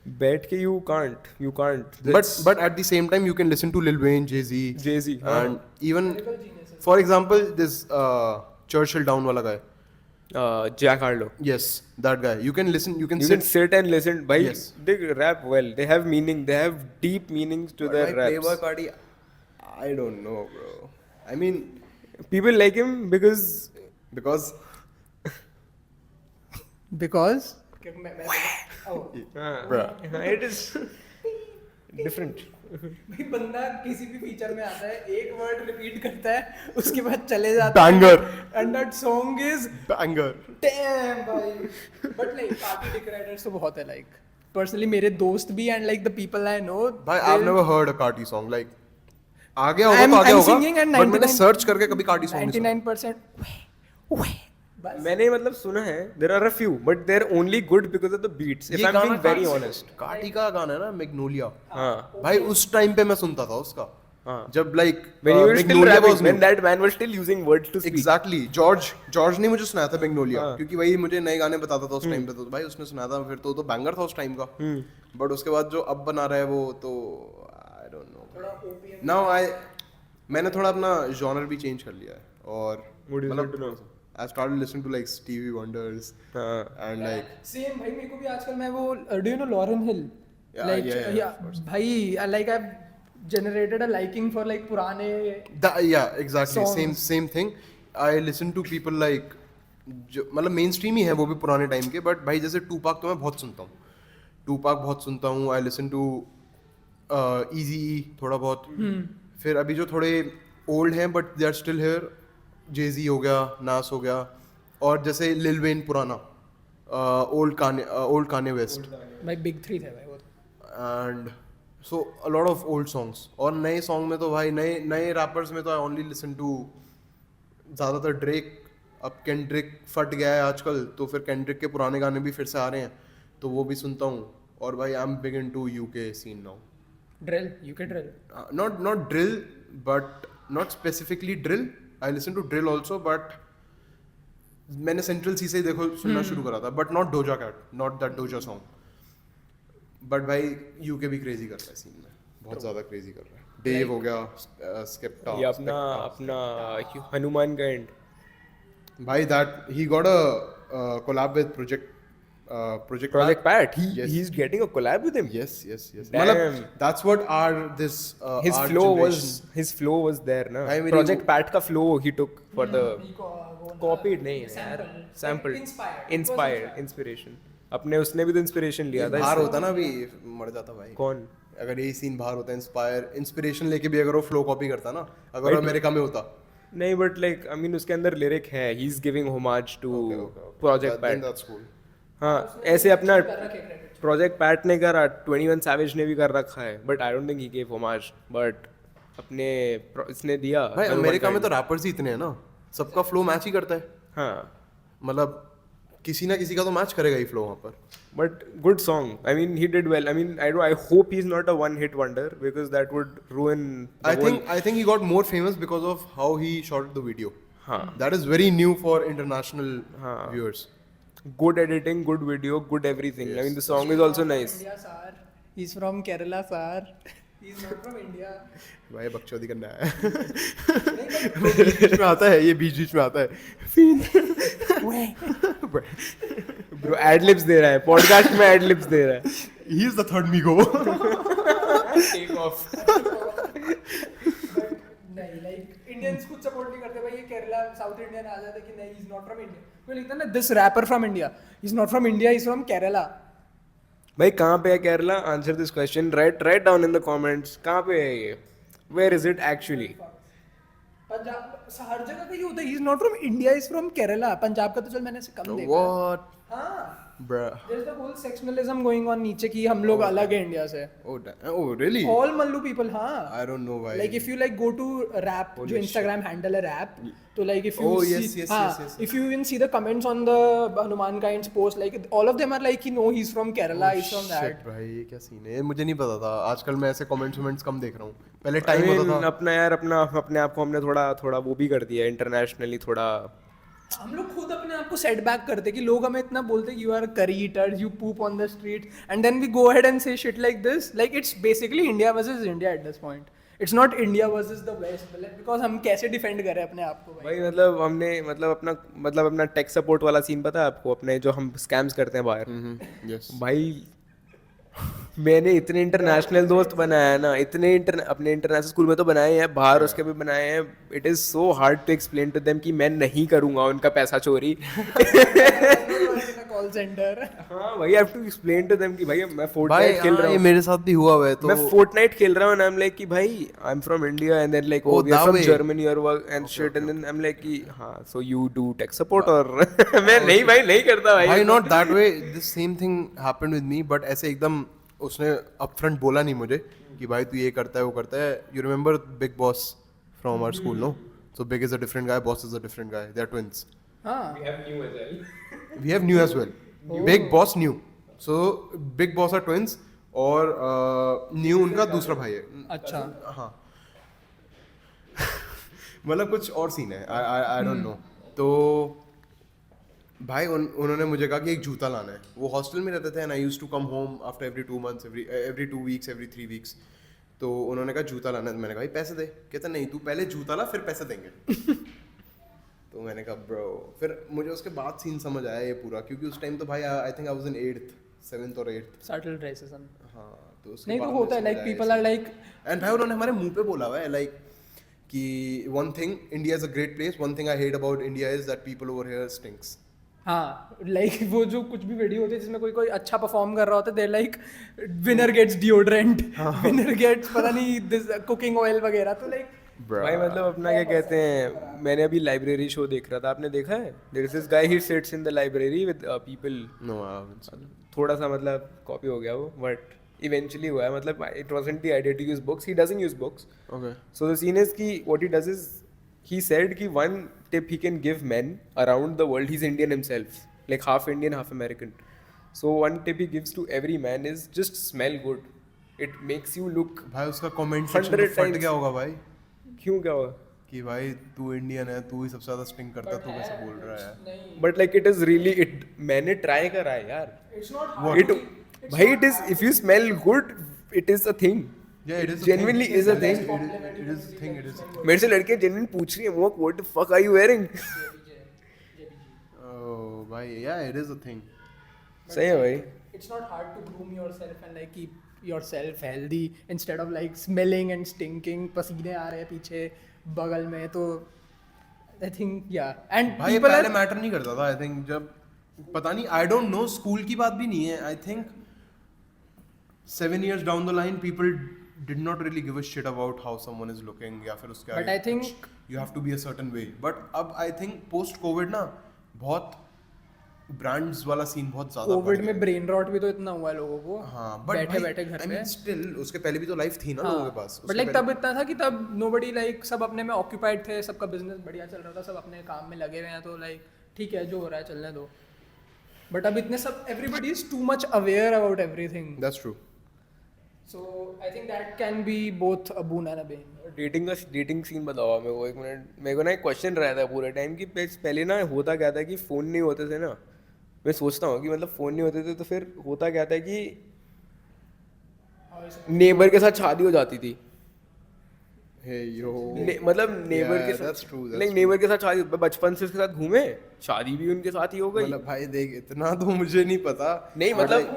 बैठ के you can't. But at the same time, you can listen to Lil Wayne, Jay-Z, Jay-Z, हाँ. and even, for example, this Churchill Down wala guy. Jack Harlow. Yes, that guy. You can listen. You can You sit. can sit and listen. Bhai, Yes. they rap well. They have meaning. They have deep meanings to But their like raps. Playboy Carti, I don't know, bro. I mean, People like him because because Because oh, हाँ, it is different. भाई बंदा किसी भी feature में आता है, एक word repeat करता है, उसके बाद चले जाता है, Banger. and that song is banger. damn भाई. But like काफी dick riders तो बहुत है, like personally मेरे दोस्त भी and like the people I know. Bhai, I've never heard a Carti song. Like, आ गया होगा I'm- तो आ गया I'm होगा. singing and But मैंने 99 सर्च करके कभी Carti song नहीं सुना. 99% बस. मैंने मतलब सुना है. There are a few, but they're only good because of the beats. If ये I'm गाना being very honest. कार्टी का गाना है ना, मैग्नोलिया. हाँ. भाई उस टाइम पे मैं सुनता था उसका. हाँ. जब like When you were still Magnolia rapping, was when new. that man was still using words to speak. Exactly. George ने मुझे सुनाया था मैग्नोलिया, हाँ. क्योंकि वही मुझे नए गाने बताता था उस टाइम पे, तो भाई उसने सुनाया था, फिर तो बैंगर था उस टाइम का. बट उसके बाद जो अब बना रहा है वो तो आई डोंट नो. नाउ मैंने थोड़ा अपना जॉनर भी चेंज कर लिया है, और What is it to know? I started listening to like Stevie Wonders हाँ. and like सेम भाई, मेरे को भी आजकल मैं वो do you know Lauryn Hill, Yeah, like yeah, of course. भाई like I generated a liking for like पुराने yeah, exactly. Songs. Same thing. I listen to people like जो मतलब मेन स्ट्रीम ही है वो भी पुराने टाइम के, बट भाई जैसे टूपाक तो मैं बहुत सुनता हूँ. टूपाक बहुत सुनता हूँ. आई लिसन टू इजी थोड़ा बहुत. फिर अभी जो थोड़े ओल्ड हैं but they are still here, जेजी हो गया, नास हो गया, और जैसे लिल वेन पुराना, ओल्ड काने वेस्ट, भाई बिग 3 थे भाई वो. And so a lot of old songs. और नए सॉन्ग में तो भाई नए रैपर्स में तो आई ओनली लिसन टू ज़्यादातर ड्रेक. अब केंड्रिक फट गया है आजकल, तो फिर केंड्रिक के पुराने गाने भी फिर से आ रहे हैं, तो वो भी सुनता हूँ. और भाई I am big into UK scene now. Drill, UK drill. Not drill, but not specifically drill. I listen to drill also, but मैंने सेंट्रल सी से ही देखो सुनना शुरू करा था, but not Doja Cat, not that Doja song. But भाई UK भी क्रेजी कर रहा है सीन में, बहुत ज्यादा क्रेजी कर रहा है. डेव हो गया, स्केप्टा, ये अपना हनुमान का एंड. भाई that he got a collab with Project Pat. Yes. He's getting a collab with him. Yes. Damn. मतलब that's what our this His our flow was there ना. भाई मेरी Project वो- Pat का flow he took for the copied नहीं यार, sampled, inspiration. अपने उसने भी तो inspiration लिया था. बाहर इससे. होता ना अभी मर जाता भाई. कौन? अगर यही सीन बाहर होता, इंस्पिरेशन लेके भी अगर वो फ्लो कॉपी करता ना, अगर वो अमेरिका में होता. नहीं, but like I mean उसके अंदर lyric है. He's giving homage to Project Then Pat. that's cool. हाँ, ऐसे अपना प्रोजेक्ट पैट ने करा, 21 सैवेज ने भी कर रखा है, but I don't think he gave homage, but अपने इसने दिया. भाई अमेरिका में तो रैपर्स ही इतने हैं ना, सबका फ्लो मैच ही करता है. हाँ, मतलब किसी ना किसी का तो मैच करेगा ही फ्लो वहाँ पर. But good song. I mean he did well. I mean I hope he is not a one hit wonder because that would ruin I think he got more famous because of how he shot the video. हाँ. That is very new for international viewers. good editing, good video, good everything. I mean the song is also nice. India sir, he's from Kerala sir. He's not from India. भाई बकचोदी करना है. वो बीच में आता है, ये बीच में आता है. Bro ad-libs दे रहा है, podcast में ad-libs दे रहा है. He is the third Migo. Take off. नहीं, like Indians कुछ सपोर्ट नहीं करते भाई. ये केरला साउथ इंडियन आ जाते कि नहीं, he's not from India. कोई लिखता ना this rapper from India. He's not from India, he's from Kerala. भाई कहाँ पे है Kerala? Answer this question. Write down in the comments. कहाँ पे है ये? Where is it actually? Punjab हर जगह का ही होता है. He's not from India, he's from Kerala. Punjab का तो चल मैंने से कम देखा. What? हाँ. Bruh. There's the whole sectionalism going on नीचे की हम लोग अलग है इंडिया से. Oh really? All Mallu people, हाँ. I don't know why. Like if you like go to rap, जो Instagram handle है rap, तो like if you Oh, see, yes, हाँ, yes. if you even see the comments on the Hanuman Kind's post, like all of them are like, you know, he's from Kerala, he's from that. Shit भाई ये क्या scene है, मुझे नहीं पता था. आजकल मैं ऐसे कमेंट्स कम देख रहा हूँ. पहले I टाइम होता mean, था. अपना यार अपने आप को हमने थोड़ा वो भी कर दिया इंटरनेशनली थोड़ा. हम लोग खुद अपने आप को सेटबैक करते कि लोग हमें इतना बोलते कि you are curry eaters, you poop on the street, and then we go ahead and say shit like this. Like it's basically India versus India at this point. It's not India versus the west, because हम कैसे defend करें अपने आप को भाई. भाई मतलब हमने मतलब अपना टेक सपोर्ट वाला सीन पता है आपको, अपने जो हम स्कैम्स करते हैं बाहर. यस भाई मैंने इतने इंटरनेशनल दोस्त बनाए हैं ना, अपने इंटरनेशनल स्कूल में तो बनाए हैं, बाहर उसके भी बनाए हैं. It is so hard to explain to them कि मैं नहीं करूंगा उनका पैसा चोरी. Call centre. हाँ भाई, I have to explain to them कि भाई मैं भाई फोर्टनाइट खेल रहा ये हूँ, मेरे साथ भी हुआ हुआ है. तो मैं फोर्टनाइट खेल रहा हूँ एंड आई एम लाइक कि भाई I am from India and then like oh we are from Germany और work and shit and then I am like कि हाँ so you do tech support और मैं नहीं भाई नहीं करता भाई. भाई not that way, this same thing happened with me, but ऐसे एकदम उसने अपफ्रंट बोला नहीं मुझे कि भाई तू ये करता है वो करता है. You remember Big Boss from our school, no? So Big is a different guy, Boss is a different guy, they are twins. हाँ. We have new as well. Big boss new. So big boss are twins और new उनका दूसरा भाई है. अच्छा. हाँ. मतलब कुछ और सीन है. I don't know. तो भाई उन्होंने मुझे कहा कि एक जूता लाना है. वो हॉस्टल में रहते थे and I used to come home after every 2 months, every 2 weeks, every 3 weeks. तो उन्होंने कहा जूता लाना है. मैंने कहा भाई पैसे दे. कहता नहीं तू पहले जूता ला फिर पैसे देंगे. तो मैंने कहा ब्रो, फिर मुझे उसके बाद सीन समझ आया ये पूरा, क्योंकि उस टाइम तो भाई I think I was in 7th और 8th. Subtle racism. हाँ तो उसके नहीं तो बाद होता है, मुझे लाइक समझ आया पीपल आर लाइक. एंड भाई उन्होंने हमारे मुंह पे बोला हुआ है लाइक कि one thing India is a great place, one thing I hate about India is that people over here stinks. हाँ, लाइक वो जो कुछ भी वीडियो होती है जिसमें कोई अच्छा परफॉर्म कर रहा होता है, there like winner gets deodorant, winner gets पता नहीं दिस कुकिंग ऑयल वगैरह. तो लाइक भाई मतलब अपना क्या कहते हैं, मैंने अभी लाइब्रेरी शो देख रहा था, आपने देखा है? There is this guy, he sits in the library with people. No थोड़ा सा मतलब कॉपी हो गया वो, बट इवेंचुअली हुआ है. मतलब it wasn't the idea to use books, he doesn't use books. Okay. So the scene is कि what he does is he said कि one tip he can give men around the world, he's Indian himself, like half Indian, half American. So one tip he gives to every man is just smell good. It makes you look. भाई उसका comment section 100 फट times. गया होगा भाई क्यों क्या हुआ? कि भाई तू इंडियन है, तू ही सबसे ज्यादा स्टिंग करता, तू कैसे बोल रहा है. But like it is really it. मैंने try करा है यार. इट्स नॉट It भाई it is, if you smell good, it is a thing. Yeah, it is a Genuinely thing. is a thing. It is a thing. It is a thing. मेरे से लड़कियां genuine पूछ रही हैं, वो what the fuck are you wearing? Oh भाई, yeah, it is a thing. सही है भाई. It's not hard to groom yourself and like keep yourself healthy instead of like smelling and stinking. पसीने आ रहे हैं पीछे बगल में, तो I think yeah. And भाई people पहले are मैटर नहीं करता था. आई थिंक जब पता नहीं, आई डोंट नो, स्कूल की बात भी नहीं है. I think 7 years down the line people did not really give a shit about how someone is looking या फिर उसके But आगे I think- you have to be a certain way. But अब I think post COVID ना बहुत brands वाला scene बहुत ज्यादा बढ़ कोविड गया. में ब्रेन रॉट भी तो इतना हुआ है लोगों को. हाँ बट बैठे बैठे घर आई पे. मीन स्टिल उसके पहले भी तो लाइफ थी ना लोगों के पास. बट उसके लाइक पहले- तब इतना था कि तब नोबडी लाइक सब अपने में ऑक्यूपाइड थे, सबका बिजनेस बढ़िया चल रहा था, सब अपने काम में लगे हुए हैं, तो लाइक ठीक है जो हो रहा है चलने दो. बट अब इतने सब everybody is too much aware about everything. That's true. So I think that can be both a boon and a bane. Dating scene बताओ मेरे को एक मिनट. मेरे को ना एक क्वेश्चन रहा था पूरे टाइम कि पहले ना होता क्या था कि फ़ोन नहीं होते थे ना. मैं सोचता हूँ कि मतलब फ़ोन नहीं होते थे तो फिर होता क्या था कि नेबर के साथ शादी हो जाती थी. Hey yo. मतलब नेबर Yeah, के that's साथ true, that's लाइक नेबर के साथ शादी, बचपन से उसके साथ घूमे, शादी भी उनके साथ ही हो गई. मतलब भाई देख इतना तो मुझे नहीं पता. नहीं मतलब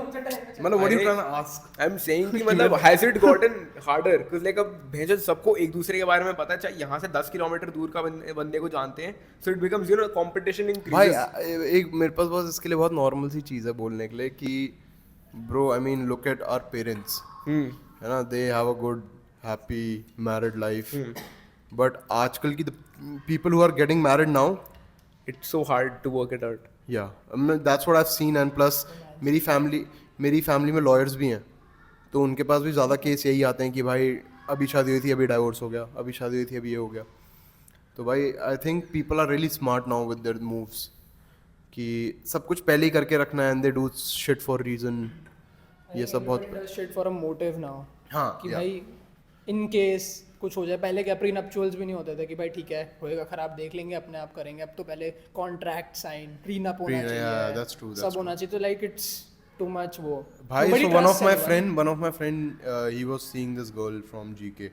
what are you trying to ask? I am saying कि मतलब has it gotten harder because like अब भेजो सबको एक दूसरे के बारे में पता है, चाहे यहाँ से 10 किलोमीटर दूर का बंदे को जानते हैं, so it becomes you know competition भाई इंक्रीजेस. एक मेरे पास बस इसके लिए बहुत नॉर्मल सी चीज़ है बोलने के लिए कि bro I mean look at our parents, है ना, they have a good happy married life. But आजकल की people who are getting married now, it's so hard to work it out. Yeah that's what I have seen. And plus मेरी family में lawyers भी हैं, तो उनके पास भी ज़्यादा केस यही आते हैं कि भाई अभी शादी हुई थी अभी डाइवोर्स हो गया, अभी शादी हुई थी अभी ये हो गया. तो भाई I think people are really smart now with their moves कि सब कुछ पहले ही करके रखना है. And they do shit for reason. ये सब बहुत shit for a motive now. हाँ कि yeah. भाई इन केस कुछ हो जाए। पहले क्या प्री नपचुअल्स भी नहीं होते थे कि भाई ठीक है होएगा खराब देख लेंगे अपने आप करेंगे। अब तो पहले कॉन्ट्रैक्ट साइन प्रीनप होना Yeah, चाहिए, that's true, that's सब होना चाहिए। तो लाइक इट्स टू मच वो भाई Nobody so one of trusts my anyone. friend he was seeing this girl from GK,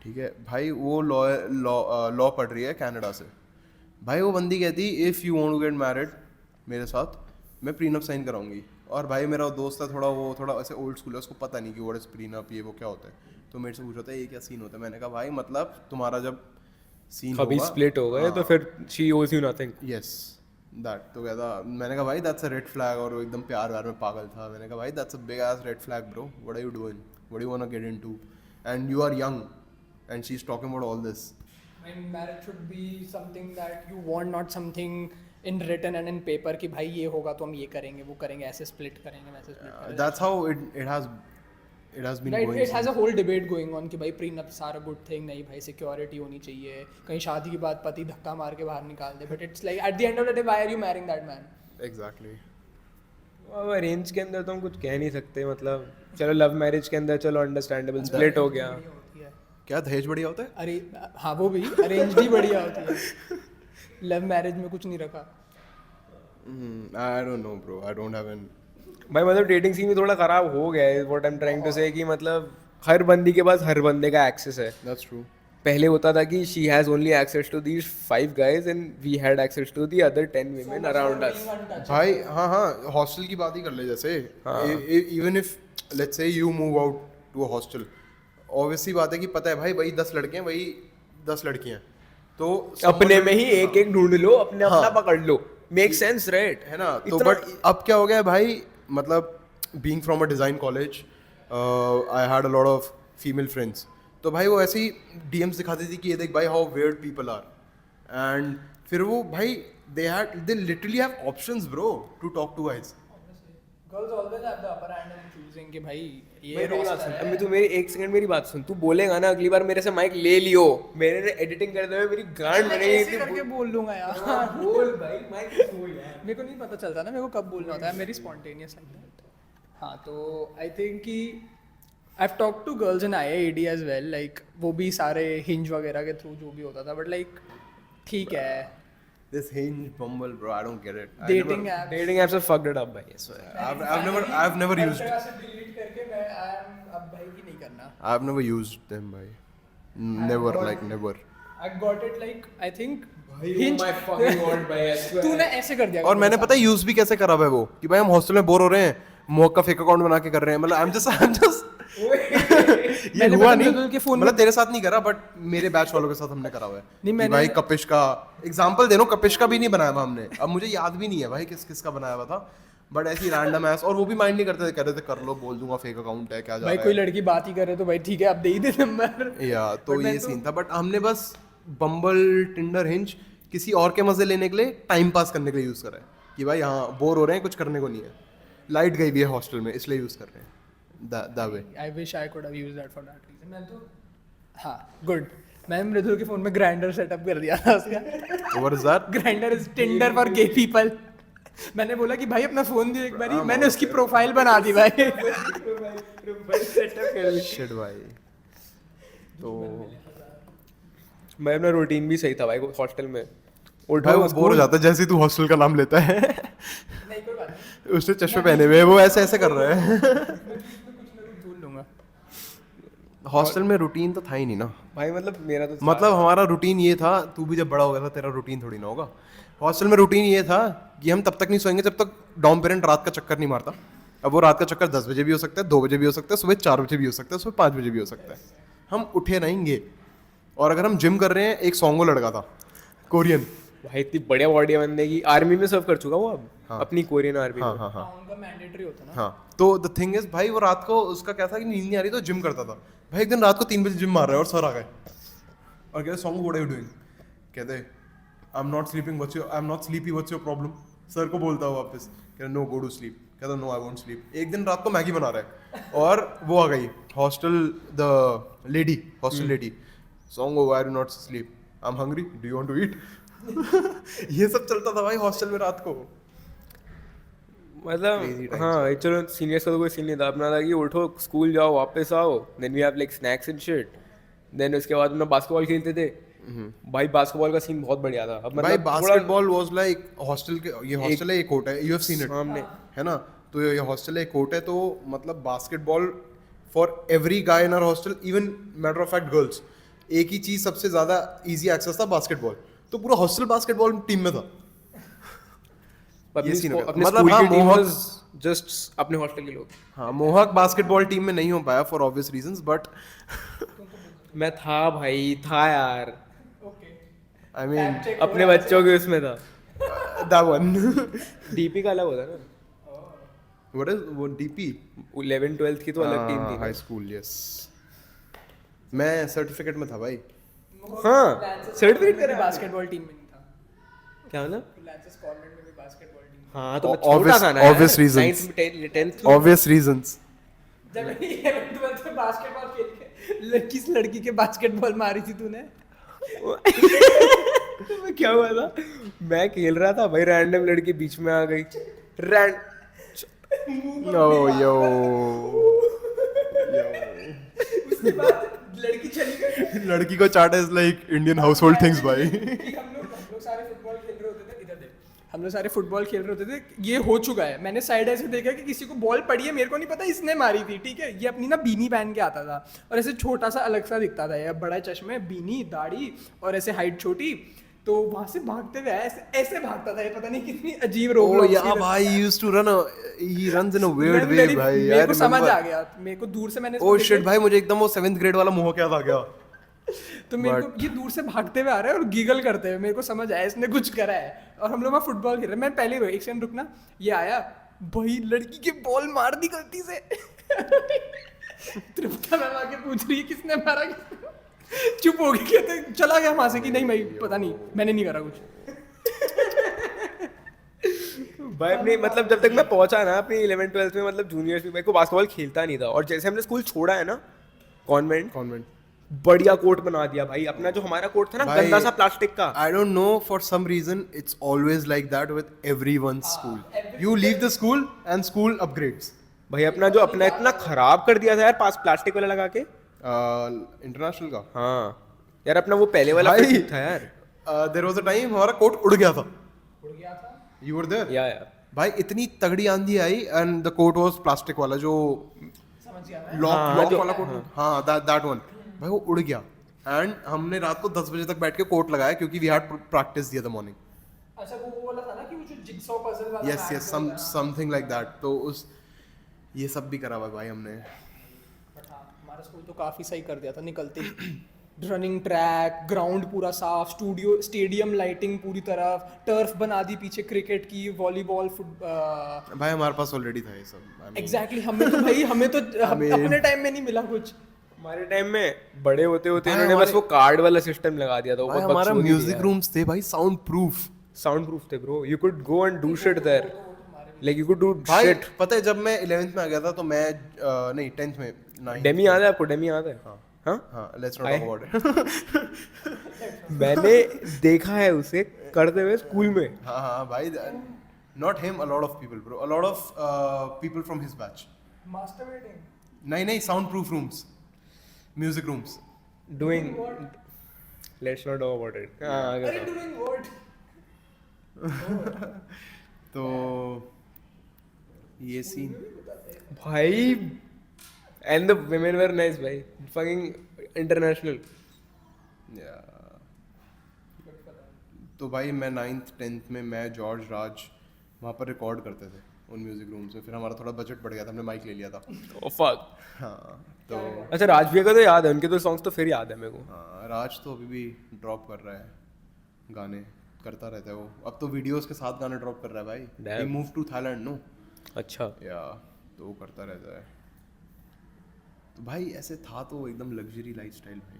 ठीक है भाई, वो लॉ पढ़ रही है कनाडा से। भाई वो बंदी कहती if you want to get married मेरे साथ मैं प्रीनप साइन कराऊंगी। और भाई मेरा दोस्त है थोड़ा ऐसे ओल्ड स्कूल है, उसको पता नहीं कि व्हाट इज प्रीनप, ये वो क्या होता है। तो मेरे से पूछ रहा था ये क्या सीन होता है। मैंने कहा भाई मतलब तुम्हारा जब सीन कभी होगा स्प्लिट हो गए तो फिर शी ओज यू नथिंग। यस दैट, तो कहता, मैंने कहा भाई दैट्स अ रेड फ्लैग, और वो एकदम प्यार व्यार में पागल था। मैंने कहा भाई that's a big ass red flag bro, what are you doing, what you want to get into, and you are young and she is talking about all this. I mean, marriage should be something that you want, not something in written and in paper कि भाई ये होगा तो हम ये करेंगे वो करेंगे, ऐसे स्प्लिट करेंगे वैसे स्प्लिट करेंगे। That's how it has been Right, going it has a since. whole debate going on कि भाई prenups are a good thing, नहीं भाई सिक्योरिटी होनी चाहिए, कहीं शादी के बाद पति धक्का मार के बाहर निकाल दे। But it's like at the end of the day why are you marrying that man? Exactly. अब अरेंज के अंदर तो हम कुछ कह नहीं सकते, मतलब चलो लव मैरिज के अंदर चलो अंडरस्टैंडेबल स्प्लिट हो गया। बढ़िया होती है। क्या दहेज बढ़िया होता है? अरे हाँ वो भी अरेंज भी बढ़िया होती है। लव मैरिज में कुछ नहीं रखा। I don't know bro, I don't have an भाई मतलब डेटिंग सीन भी थोड़ा खराब हो गया है, what I am trying to say कि मतलब हर बंदी के पास हर बंदे का एक्सेस है। that's true. पहले होता था कि she has only access to these 5 guys and we had access to the other 10 women around us. भाई हाँ हॉस्टल की बात ही कर ले। जैसे even if let's say you move out to a hostel, obviously बात है कि पता है भाई वही 10 लड़के हैं, वही 10 लड़कियां, तो अपने में ही एक एक ढूंढ लो, अपने अपना पकड़ लो, मेक सेंस राइट है ना। तो बट अब क्या हो गया भाई, मतलब being from a design college I had a lot of female friends, तो भाई वो ऐसे ही डीएम्स दिखाती थी कि ये देख भाई how weird people are, and फिर वो भाई they literally have options bro to talk to guys. Girls always have the upper hand in choosing कि भाई ये मेरी बात roster सुन, है। अभी तू मेरी एक सेकंड मेरी बात सुन, तू बोलेगा ना अगली बार मेरे से माइक ले लियो, मेरे ने एडिटिंग करते हुए मेरी गांड मैं बनेगी। ऐसे करके बोल लूंगा यार। बोल भाई, माइक बोल यार। मेरे को नहीं पता चलता ना मेरे को कब बोलना होता है, मेरी स्पॉन्टेनियस लाइक दैट। हाँ तो आई थिंक कि I have talk to girls in IIED as well, like वो भी सारे हिंज वगैरह के थ्रू जो भी होता था, बट लाइक ठीक है। This Hinge, Bumble, bro, I don't get it. Dating app dating apps have fucked it up भाई, I swear. I've never used it. Delete करके मैं आई एम अब भाई की नहीं करना। I've never used them, bhai. Never, like never. I got it like I think Oh my fucking god भाई, I swear. तूने ऐसे कर दिया। और मैंने पता है यूज भी कैसे करा है वो, कि भाई हम हॉस्टल में बोर हो रहे हैं, मोक का फेक अकाउंट बना के कर रहे हैं, मतलब आई एम जस्ट ये मैंने हुआ पता नहीं, मृदुल के phone मतलब तेरे साथ नहीं करा, बट मेरे बैच वालों के साथ हमने करा हुआ है। नहीं, कि मैंने- भाई कपिश का एग्जांपल दे रहा हूं, कपिश का भी नहीं बनाया हुआ हमने, अब मुझे याद भी नहीं है भाई किस किस का बनाया हुआ था, बट ऐसी रैंडम ऐस, और वो भी माइंड नहीं करते थे, कह रहे थे कर लो, बोल दूंगा फेक अकाउंट है, क्या जा भाई रहा कोई है लड़की बात ही करे तो भाई ठीक है आप दे ही दे नंबर। या तो But मैं ये तो- सीन था। बट हमने बस बम्बल, टिंडर, हिंज किसी और के मजे लेने के लिए, टाइम पास करने के लिए यूज करा है, कि भाई हाँ बोर हो रहे हैं, कुछ करने को नहीं है, लाइट गई भी है हॉस्टल में इसलिए यूज कर रहे हैं, that way. I wish I could have used that for that reason. मैं तो हाँ गुड, मैं मृदुल के फोन में ग्राइंडर सेटअप कर दिया था उसका। What is that? Grindr is Tinder for gay people. मैंने बोला कि भाई अपना फोन दे एक बारी, मैंने उसकी प्रोफाइल बना दी भाई। Shit भाई। तो मैं अपना रूटीन भी सही था भाई हॉस्टल में। भाई वो बोर हो जाता है जैसे ही तू हॉस्टल का नाम लेता है। नहीं कोई बात नहीं, उसने चश्मे पहने हुए हैं, वो ऐसे ऐसे कर रहा है। कुछ ना कुछ भूल लूंगा। हॉस्टल में रूटीन तो था ही नहीं ना, भाई मतलब मेरा तो मतलब हमारा रूटीन ये था, तू भी जब बड़ा हो गया था तेरा रूटीन थोड़ी ना होगा। हॉस्टल में रूटीन ये था कि हम तब तक नहीं सोएंगे जब तक डॉम पेरेंट रात का चक्कर नहीं मारता। अब वो रात का चक्कर 10 बजे भी हो सकता है, 2 बजे भी हो सकता है, सुबह 4 बजे भी हो सकता है, सुबह 5 बजे भी हो सकता है, हम उठे रहेंगे। और अगर हम जिम कर रहे हैं, एक सोंगो लड़का था कोरियन, भाई इतनी बढ़िया बॉडी है बंदे की, आर्मी में सर्व कर चुका वो अब, अपनी कोरियन आर्मी हाँ में। हाँ हाँ हाँ उनका मैंडेटरी होता ना। हाँ। तो द थिंग इज भाई वो रात को उसका क्या था कि नींद नहीं आ रही तो जिम करता था। भाई एक दिन रात को 3 बजे जिम मार रहा है और सर आ गए और कहते son what are you doing, कहते I am not sleeping, I am not sleepy, what's your problem. Sir को बोलता हूँ वापस, कहते नो गो टू स्लीप, कहता नो आई वोंट स्लीप। एक दिन रात को मैगी बना रहा है और वो आ गई hostel, the lady, hostel lady, song why do not sleep, I am hungry, do you want to eat. ये सब चलता था भाई हॉस्टल में रात को। मतलब हाँ चलो सीनियर्स का तो कोई सीन नहीं था, अपना था कि उठो स्कूल जाओ वापस आओ, then we have like snacks and shit, then उसके बाद अपना बास्केटबॉल खेलते थे। भाई बास्केटबॉल का सीन बहुत बढ़िया था। अब भाई मतलब बास्केटबॉल वाज लाइक हॉस्टल के, ये हॉस्टल है, ये कोर्ट है, यू हैव सीन इट सामने है ना, तो ये हॉस्टल है, कोर्ट है, तो मतलब basketball for every guy in our hostel, even matter of fact girls, एक ही चीज सबसे ज्यादा इजी एक्सेस था बास्केटबॉल, तो पूरा हॉस्टल बास्केटबॉल टीम में था। ये scene हो गया। अपने मतलब स्कूल हाँ, की टीम मोहक- वाज जस्ट अपने हॉस्टल के लोग। हाँ, मोहक बास्केटबॉल टीम में नहीं हो पाया फॉर ऑब्वियस रीजंस, बट मैं था भाई, था यार, ओके आई मीन अपने बच्चों के उसमें था। दैट वन डीपी का अलग होता है ना, व्हाट इज वो डीपी 11 12 की तो अलग टीम थी हाई स्कूल, यस, मैं सर्टिफिकेट में था भाई। हाँ सर्टिफिकेट करा बास्केटबॉल टीम में नहीं था। क्या मतलब? लैंसेस कॉन्वेंट में भी बास्केटबॉल टीम। हाँ तो मैं Obvious- छोटा था ना यार, obvious reasons. 9th 10th obvious reasons. जब 11th 12th में बास्केटबॉल खेल के किस लड़की के बास्केटबॉल मारी थी तूने? मैं क्या हुआ था, मैं खेल रहा था भाई, रैंडम लड़की बीच में आ गई, नो यो उसके बाद लड़की चली गई। लड़की को चाटा is like Indian house hold things भाई। कि हम लोग सारे फुटबॉल खेल रहे होते थे, इधर देख, हम लोग सारे फुटबॉल खेल रहे होते थे, ये हो चुका है, मैंने साइड ऐसे देखा कि किसी को बॉल पड़ी है, मेरे को नहीं पता इसने मारी थी, ठीक है, ये अपनी ना बीनी पहन के आता था और ऐसे छोटा सा अलग सा दिखता था, ये बड़ा चश्मे, बीनी, दाढ़ी और ऐसे हाइट छोटी, तो वहां से भागते हुए ऐसे ऐसे भागता था, ये पता नहीं कितनी अजीब रोक Oh yeah, भाई he used to run he runs in a weird way भाई। मेरे को समझ आ गया, मेरे को दूर से मैंने इसको Oh देखा, shit भाई, मुझे एकदम वो 7th ग्रेड वाला मोह क्या आ गया। तो मेरे को ये दूर से भागते हुए आ रहा है और गीगल करते हुए, मेरे को समझ आया इसने कुछ करा है, और हम लोग वहाँ फुटबॉल खेल रहे हैं, मैं पहले ही एक सेकंड रुकना, ये आया भाई लड़की की बॉल मार दी गलती से। तृप्ता मैम आके पूछ रही है किसने मारा, किसने? चुप हो गया, कहते चला गया वहां से कि नहीं भाई पता नहीं, मैंने नहीं करा कुछ। भाई अपनी मतलब जब तक मैं पहुंचा ना अपनी 11 12 में, मतलब जूनियर्स में, मेरे को बास्केटबॉल खेलता नहीं था, और जैसे हमने स्कूल छोड़ा है ना कॉन्वेंट, बढ़िया कोर्ट बना दिया भाई, अपना जो हमारा कोर्ट था ना भाई, गंदा सा प्लास्टिक का। I don't know, for some reason it's always like that with everyone's school. You leave the school and school upgrades. भाई अपना जो अपना इतना खराब कर दिया था यार, पास प्लास्टिक वाला लगा के। इंटरनेशनल का हाँ यार, अपना वो पहले वाला भाई, fit था यार। देयर वाज अ टाइम हमारा कोट उड़ गया था। उड़ गया था। You were there? या भाई इतनी तगड़ी आंधी आई and the coat was plastic वाला, जो समझ गया मैं। लॉक वाला कोट, हाँ दैट वन भाई, वो उड़ गया। एंड हमने रात को 10 बजे तक बैठ के कोट लगाया क्योंकि we had practice the morning. अच्छा वो वाला था ना कि वो जो जिगसॉ पजल वाला yes yes, something like that. तो उस ये सब भी करा हुआ है भाई हमने। बट हाँ, हमारा स्कूल तो काफी सही कर दिया था निकलते ही। रनिंग ट्रैक, ग्राउंड पूरा साफ, स्टेडियम लाइटिंग पूरी तरफ, टर्फ बना दी पीछे क्रिकेट की, वॉलीबॉल, भाई हमारे पास ऑलरेडी था ये सब। एग्जैक्टली। हमें तो भाई हमें तो अपने टाइम में नहीं मिला कुछ। हमारे टाइम में बड़े होते होते भाई इन्होंने बस हमारे- वो कार्ड वाला सिस्टम लगा दिया था, भाई हमारा म्यूजिक रूम्स थे भाई, साउंड प्रूफ। साउंड प्रूफ थे bro, you could go and do shit there, like you could do भाई शिट। पता है जब मैं 11th में आ गया था तो मैं नहीं 10th में, 9th डेमी याद है आपको? डेमी याद है? हाँ हाँ, let's not talk about it. मैंने देखा है उसे करते हुए स्कूल में। हाँ हाँ भाई, not him, a lot of people bro, a lot of people from his batch. Masturbating. नहीं soundproof rooms, music rooms. Doing, let's not talk about it. अरे डूइंग व्हाट? तो ये सीन भाई, and the women were nice भाई, fucking international। तो भाई मैं 9th 10th में मैं जॉर्ज राज वहाँ पर रिकॉर्ड करते थे उन म्यूजिक रूम से। फिर हमारा थोड़ा बजट बढ़ गया था, हमने माइक ले लिया था। Oh fuck। हाँ तो अच्छा राज भैया का तो याद है, उनके तो सॉन्ग्स तो फिर याद है मेरे को। हाँ, राज तो अभी भी ड्रॉप कर रहा है गाने, करता रहता है वो। अब तो वीडियोस के साथ गाने ड्रॉप कर रहा है भाई। Damn। He move to Thailand no, अच्छा या तो वो करता रहता है। तो भाई ऐसे था तो एकदम लग्जरी लाइफस्टाइल भाई।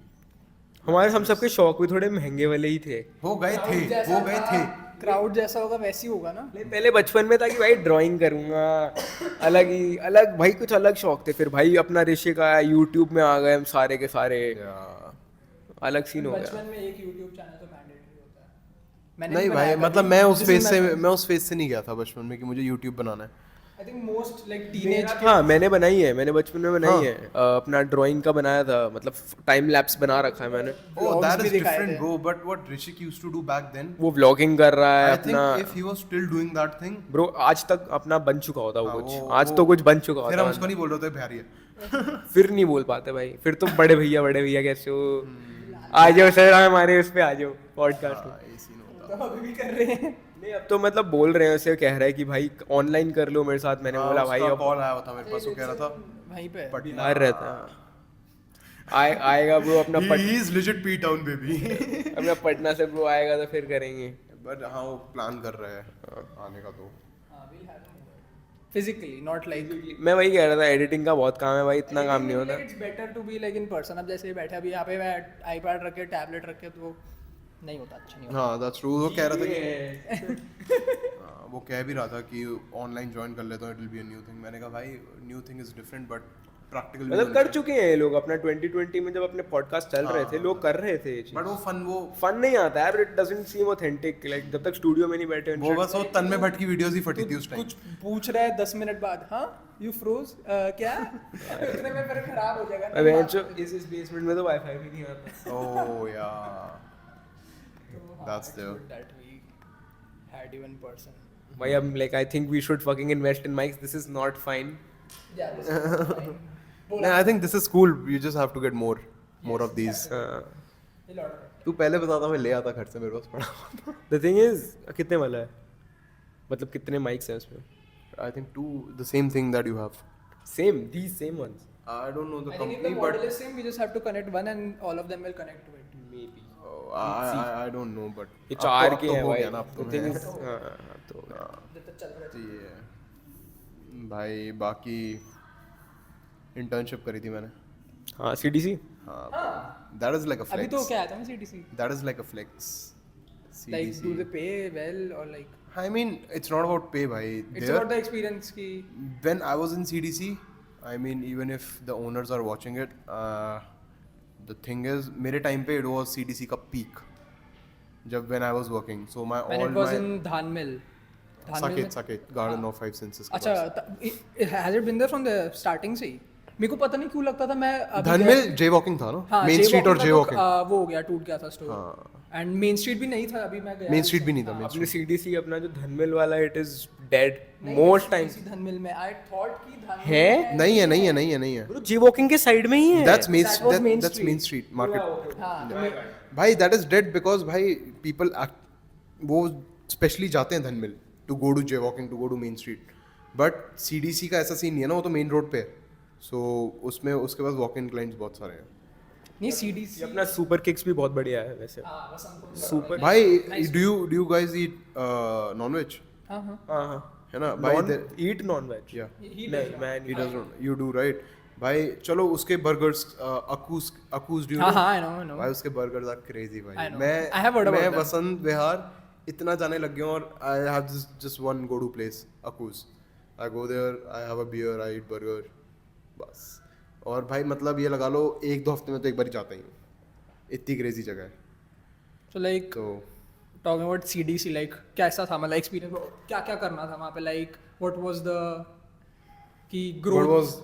हमारे हम सबके शौक भी थोड़े महंगे वाले ही थे। हो गए थे। क्राउड जैसा होगा वैसे ही होगा ना। पहले बचपन में था कि भाई ड्राइंग करूंगा, अलग भाई कुछ अलग शौक थे। फिर भाई अपना ऋषि का यूट्यूब में आ गए हम सारे के सारे, अलग सीन हो गया। बचपन में एक YouTube चैनल तो मैंडेटरी होता है। नहीं भाई, मतलब मैं उस फेज से नहीं गया था बचपन में कि मुझे YouTube बनाना है। I think most like teenage हाँ मैंने बनाई है, मैंने बचपन में बनाई है अपना ड्राइंग का बनाया था, मतलब टाइम लैप्स बना रखा है मैंने। Oh, vlogs that भी is दिखाए different, थे। bro. But what Rishik used to do back then, वो व्लॉगिंग कर रहा है I अपना। think if he was still doing that thing, bro आज तक अपना बन चुका होता वो हाँ, कुछ, वो- आज वो- तो कुछ बन चुका फिर हम होता। उसको नहीं बोल रहे थे बिहारी है। फिर नहीं बोल पाते भाई, फिर तो बड़े भैया कैसे हो, आ जाओ सर हमारे उस पे आ जाओ पॉडकास्ट में। हाँ, ये scene होता तो अभी भी कर रहे हैं। नहीं अब तो मतलब बोल रहे हैं, उसे कह रहा है कि भाई ऑनलाइन कर लो मेरे साथ, मैंने है। बोला भाई अब कॉल आया हुआ था मेरे पास, वो कह रहा था वहीं पे बिहार रहता है। आएगा ब्रो अपना he is legit P town baby. अपना पटना से ब्रो आएगा तो फिर करेंगे। But हाँ वो प्लान कर रहे हैं आने का तो। physically not like मैं वही कह रहा था, एडिटिंग का बहुत काम है भाई, इतना काम नहीं होता। It's better to be like in person. अब जैसे बैठे अभी यहाँ पे मैं आईपैड रख के टैबलेट रख के तो नहीं होता, अच्छा नहीं होता। हाँ that's true. वो कह रहा था कि हाँ, वो कह भी रहा था कि ऑनलाइन ज्वाइन कर लेता हूँ, it will be a new thing. मैंने कहा भाई new thing is different but practical मतलब कर चुके हैं ये लोग अपना 2020 में, जब अपने पॉडकास्ट चल रहे थे लोग कर रहे थे ये चीज। बट वो फन नहीं आता यार, it doesn't seam authentic, like जब तक स्टूडियो में नहीं बैठे वो बस वो तन में भट्ट की वीडियोस ही फटी थी उस टाइम। कुछ पूछ रहा है 10 मिनट बाद, हाँ यू फ्रोज क्या इतने में फिर खराब हो जाएगा। अबे जो इस बेसमेंट में तो वाईफाई भी नहीं आता। ओह या that's there. that we had you in person. भाई अब like I think we should fucking invest in mics, this is not fine. Yeah, this is fine. No, I think this is cool. You just have to get more of these. A lot of it. तू पहले बताता मैं ले आता घर से, मेरे पास पड़ा। द थिंग इज कितने वाला है, मतलब कितने माइक्स हैं उसमें? I think two the same thing that you have. Same, these same ones I don't know the I think if company, the but model is same, we just have to connect one and all of them will connect to it. maybe। I don't know, but ये अब चार तो के हैं हो भाई। गया ना, अब तो The thing है। is तो जब तक चल रहा है। तो ये है। भाई बाकी इंटर्नशिप करी थी मैंने। हाँ सीडीसी। हाँ that is like a अभी flex. तो क्या आता है CDC? That is like a flex. Like CDC. do they pay well or like I mean it's not about pay भाई। it's There- about the experience की when I was in CDC, I mean even if the owners are watching it, the thing is मेरे time पे it was CDC का peak जब when I was working, so my when all it was my in Dhanmil. Saket Garden of Five Senses के अच्छा पास। has it been there from the starting से ही? मेरे को पता नहीं क्यों लगता था मैं अभी धनमिल जे वॉकिंग था ना, हाँ, मेन स्ट्रीट और जे Jaywalking वॉकिंग। का तो, वो हो गया, टूट गया था स्टोर एंड मेन स्ट्रीट भी नहीं था अभी मैं गया मेन स्ट्रीट भी नहीं था। अपने सीडीसी अपना जो धनमिल वाला, it is dead most times. Dhanmill में आई थॉट कि धनमिल है? नहीं है। ब्रो जी वॉकिंग के साइड में ही है। That's main That was Main that's Street. Main Street market. हाँ भाई that is dead because भाई people वो स्पेशली जाते हैं Dhanmill to go to Jaywalking, to go to main street, but CDC का ऐसा सीन नहीं है ना, वो तो मेन रोड पे है। सो उसमें उसके पास वॉक इन क्लाइंट्स बहुत सारे हैं। नहीं CDC ये अपना सुपर किक्स भी बहुत बढ़िया है वैसे। हाँ वसंत सुपर भाई do you guys eat non veg? हाँ हाँ हाँ है ना भाई? Eat non veg. या नहीं man he doesn't, you do right भाई। चलो उसके बर्गर्स अकूज डू हाँ हाँ आई नो भाई उसके बर्गर्स आर क्रेजी I भाई। know. I have heard about मैं them. वसंत विहार इतना जाने लग गया हूँ और I have just one go to place अकूज। I go there, I have a beer, I eat burger, बस। और भाई मतलब ये लगा लो 1-2 हफ्ते में तो एक बार ही जाता ही हूँ, इतनी क्रेजी जगह है। so like तो talking about CDC like कैसा था मतलब एक्सपीरियंस, क्या क्या करना था वहाँ पे, like what was the की What growth was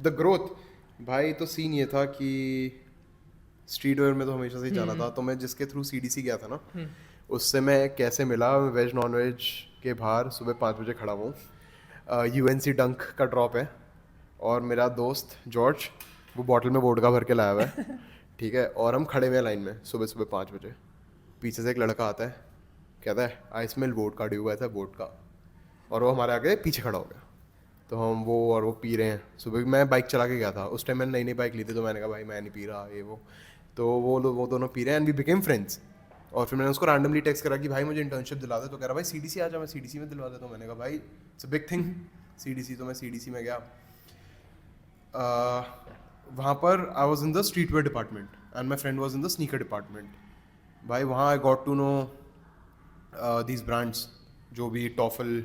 the growth? भाई तो सीन ये था कि स्ट्रीट वेयर में तो हमेशा से ही जाना था, तो मैं जिसके थ्रू सीडीसी गया था ना, उससे मैं कैसे मिला, वेज नॉन वेज के बाहर सुबह 5 बजे खड़ा हूँ, यूएनसी डंक का ड्रॉप है, और मेरा दोस्त जॉर्ज वो बॉटल में वोडका भर के लाया हुआ है, ठीक है, और हम खड़े हुए हैं लाइन में सुबह सुबह 5 बजे। पीछे से एक लड़का आता है, कहता है I smell vodka, do you, ऐसा वोडका, और वो हमारे आगे पीछे खड़ा हो गया। तो हम वो पी रहे हैं। सुबह मैं बाइक चला के गया था, उस टाइम मैंने नई बाइक ली थी, तो मैंने कहा भाई मैं नहीं पी रहा ये वो। तो वो दोनों पी रहे हैं एंड वी बिकेम फ्रेंड्स। और फिर मैंने उसको रैंडमली टेक्स्ट करा कि भाई मुझे इंटर्नशिप दिला दे, तो कह रहा भाई सीडीसी आ जा, मैं सीडीसी में दिलवा देता हूँ। मैंने कहा भाई it's a big thing CDC, तो मैं सीडीसी में गया। वहाँ पर I was in the streetwear department and my friend was in the sneaker department. भाई वहाँ I got to know these brands, जो भी टॉफल,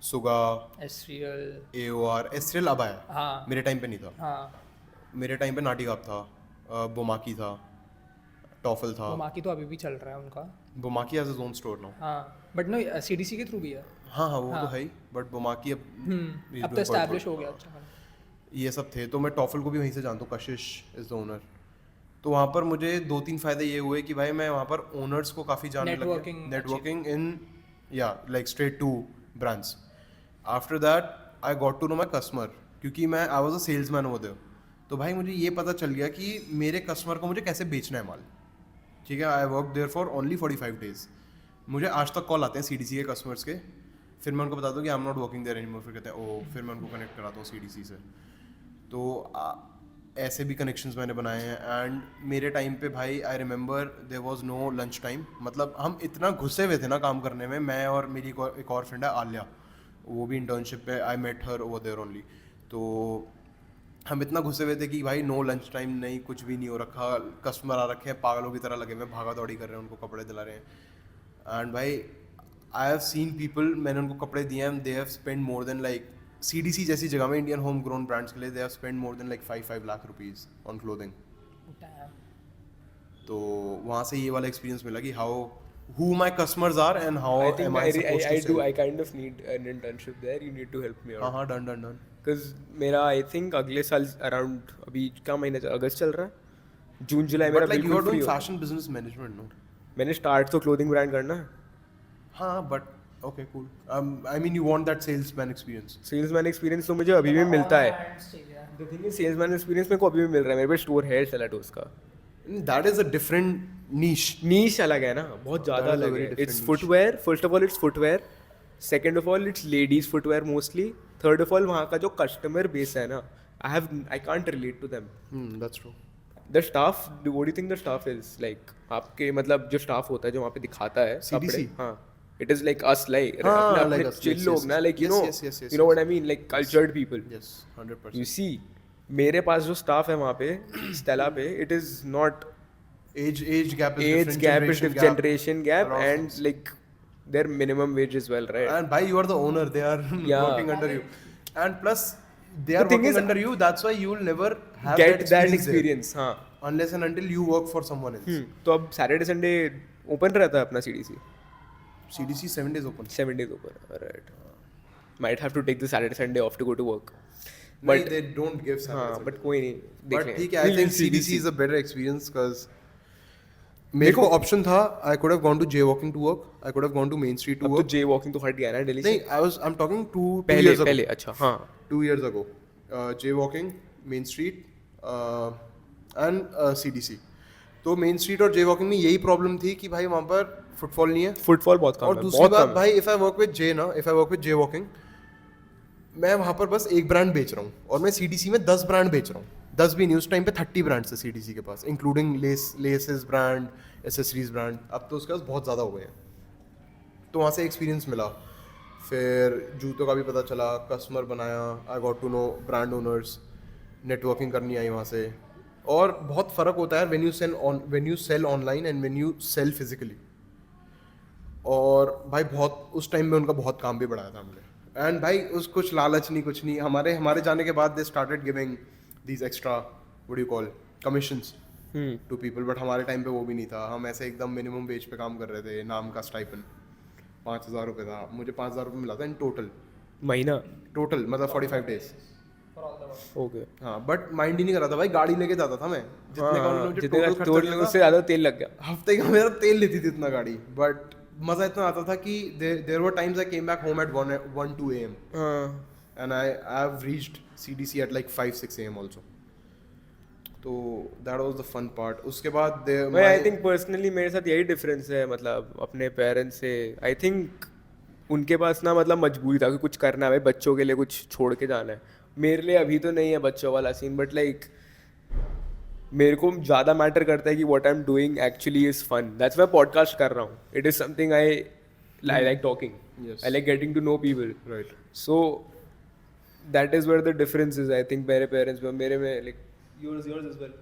सुगा, एस्ट्रियल AOR, एस्ट्रियल अब आया, हाँ मेरे टाइम पे नहीं था। हाँ मेरे टाइम पे नाटिकाप था, बोमाकी था, टॉफल था। तो माकी तो अभी भी चल रहा है उनका, बोमाकी as a zone store now. हाँ बट नो CDC के थ्रू भी है। हाँ हाँ वो तो है ही, बट बुमाकी अब he's अब doing तो quite एस्टैब्लिश good. हो गया अच्छा। ये सब थे, तो मैं टॉफल को भी वहीं से जानता हूँ, कशिश इज द ओनर। तो वहाँ पर मुझे 2-3 फ़ायदे ये हुए कि भाई मैं वहाँ पर ओनर्स को काफ़ी जानने लग गया, Networking नेटवर्किंग इन या like straight to brands. After that I got to know my customer, क्योंकि मैं I was a salesman over there. तो भाई मुझे ये पता चल गया कि मेरे कस्टमर को मुझे कैसे बेचना है माल, ठीक है। I work there for only 45 days. मुझे आज तक कॉल आते हैं CDC के कस्टमर्स के, फिर मैं उनको बताता हूँ कि I am not working there anymore, फिर कहते हैं ओ, फिर मैं उनको कनेक्ट कराता हूँ CDC से। तो ऐसे भी कनेक्शंस मैंने बनाए हैं। एंड मेरे टाइम पे भाई I remember there was no lunch time, मतलब हम इतना घुसे हुए थे ना काम करने में, मैं और मेरी एक और फ्रेंड है आलिया, वो भी इंटर्नशिप पे, I met her over there only. तो हम इतना घुसे हुए थे कि भाई नो लंच टाइम, नहीं कुछ भी नहीं हो रखा, कस्टमर आ रखे हैं पागलों की तरह लगे हुए, भागा दौड़ी कर रहे हैं, उनको कपड़े दिला रहे हैं। एंड भाई आई हैव सीन पीपल, मैंने उनको कपड़े दिए हैं, they have spend more than like CDC जैसी जगह में इंडियन होम ग्रोन ब्रांड्स के लिए they have spend more than like 5 lakh rupees on clothing. तो वहाँ से ये वाला एक्सपीरियंस मिला कि how who my customers are and how I think am I supposed to sell. I kind of need an internship there. You need to help me out. हाँ done. Because मेरा I think अगले साल around, अभी क्या महीना अगस्त चल रहा है, जून जुलाई मेरा But like you बिल्कुल are फ्री doing हो। fashion business management, no? मैंने स्टार्ट तो क्लोथिंग ब्रांड करना है। हाँ but okay cool. I mean you want that salesman experience. Salesman experience तो मुझे अभी भी मिलता है। The thing is salesman experience मेरे को अभी भी मिल रहा है, मेरे पास स्टोर है सलाटोस का। That is a different niche. नीश अलग है ना, बहुत ज़्यादा That is a अलग very है। different इट्स niche. Footwear, first of all it's footwear, second of all it's ladies footwear mostly, third of all वहाँ का जो कस्टमर बेस है ना, I can't relate to them. That's true. The staff, what do you think the staff is like? आपके मतलब जो staff होता है जो वहाँ पे दिखाता है CDC? कपड़े, हाँ, it is like us, like हाँ, like us, चिल yes, लोग yes. ना, like you Yes, no, yes, yes, yes, you know what yes. I mean, like cultured people. Yes, 100%. You see मेरे पास जो स्टाफ है वहाँ पे स्टेला पे, it is not Age gap is age different. gap is generation gap, a lot of and things. like their minimum wage as well, right? And by you are the owner, they are Yeah. working under you, and plus they The are thing working is, under you. That's why you will never have Get that there, experience, हाँ। unless and until you work for someone else. तो अब Saturday Sunday open रहता है अपना CDC, CDC 7 days open. 7 days open, right? Might have to take the Saturday Sunday off to go to work, But but they don't give Saturday. हाँ, Sunday. but कोई नहीं, देख But लेंगे। ठीक है, I We'll think see, we'll CDC see। is a better experience because मेरे को option था, I could have gone to jaywalking to work, I could have gone to Main Street to अब तो work. जे walking तो हट गया ना दिल्ली नहीं, से, I'm talking two पहले years ago. पहले, अच्छा हाँ, 2 years ago. Jaywalking, Main Street, and CDC. तो मेन स्ट्रीट और jaywalking में यही प्रॉब्लम थी कि भाई वहाँ पर फुटफॉल नहीं है। फुटफॉल बहुत कम और है, दूसरी बहुत बात कम है। भाई, if I work with jaywalking, मैं वहाँ पर बस एक ब्रांड बेच रहा हूँ और मैं CDC में 10 ब्रांड बेच रहा हूँ। 10 भी नहीं, उस टाइम पे 30 ब्रांड्स थे CDC के पास, including laces brand, accessories brand. अब तो उसके पास बहुत ज़्यादा हो गए हैं। तो वहाँ से एक्सपीरियंस मिला, फिर जूतों का भी पता चला, कस्टमर बनाया, I got to know brand owners, networking करनी आई वहाँ से। और बहुत फ़र्क होता है when you sell online and when you sell physically. और भाई बहुत उस टाइम में उनका बहुत काम भी बढ़ाया था हमने। एंड भाई उस कुछ लालच नहीं, कुछ नहीं, हमारे जाने के बाद they started giving these extra what you call commissions to people. But हमारे टाइम पे वो भी नहीं था, हम ऐसे एकदम मिनिमम वेज पे काम कर रहे थे। नाम का स्टाइपेंड 5,000 रुपये था, मुझे 5,000 रुपये मिला था इन महीना, टोटल मतलब 45 डेज। ओके, हाँ, बट माइंड ही नहीं कर रहा था भाई, गाड़ी लेके जाता था मैं, जितने का उन्होंने मुझे जितने total का खर्चा तोड़ दिया उससे था, ज़्यादा तेल लग गया। हफ्ते का मेरा तेल लेती थी इतना गाड़ी। बट मज़ा इतना आता था कि there were times I came back home at 1-2 AM and I have reached CDC at like 5-6 AM also. तो that was the fun part. उसके बाद मैं आई थिंक पर्सनली मेरे साथ यही डिफरेंस है, मतलब अपने पेरेंट्स से। आई थिंक उनके पास ना मतलब मजबूरी था कि कुछ करना है भाई, बच्चों के लिए कुछ छोड़ के जाना है। मेरे लिए अभी तो नहीं है बच्चों वाला सीन, बट लाइक मेरे को ज़्यादा मैटर करता है कि what I am doing actually is fun. That's why podcast कर रहा हूँ। It is something I like talking, Yes. I like getting to know people, right. So that is where the difference is. I think मेरे parents में, मेरे में like yours is well,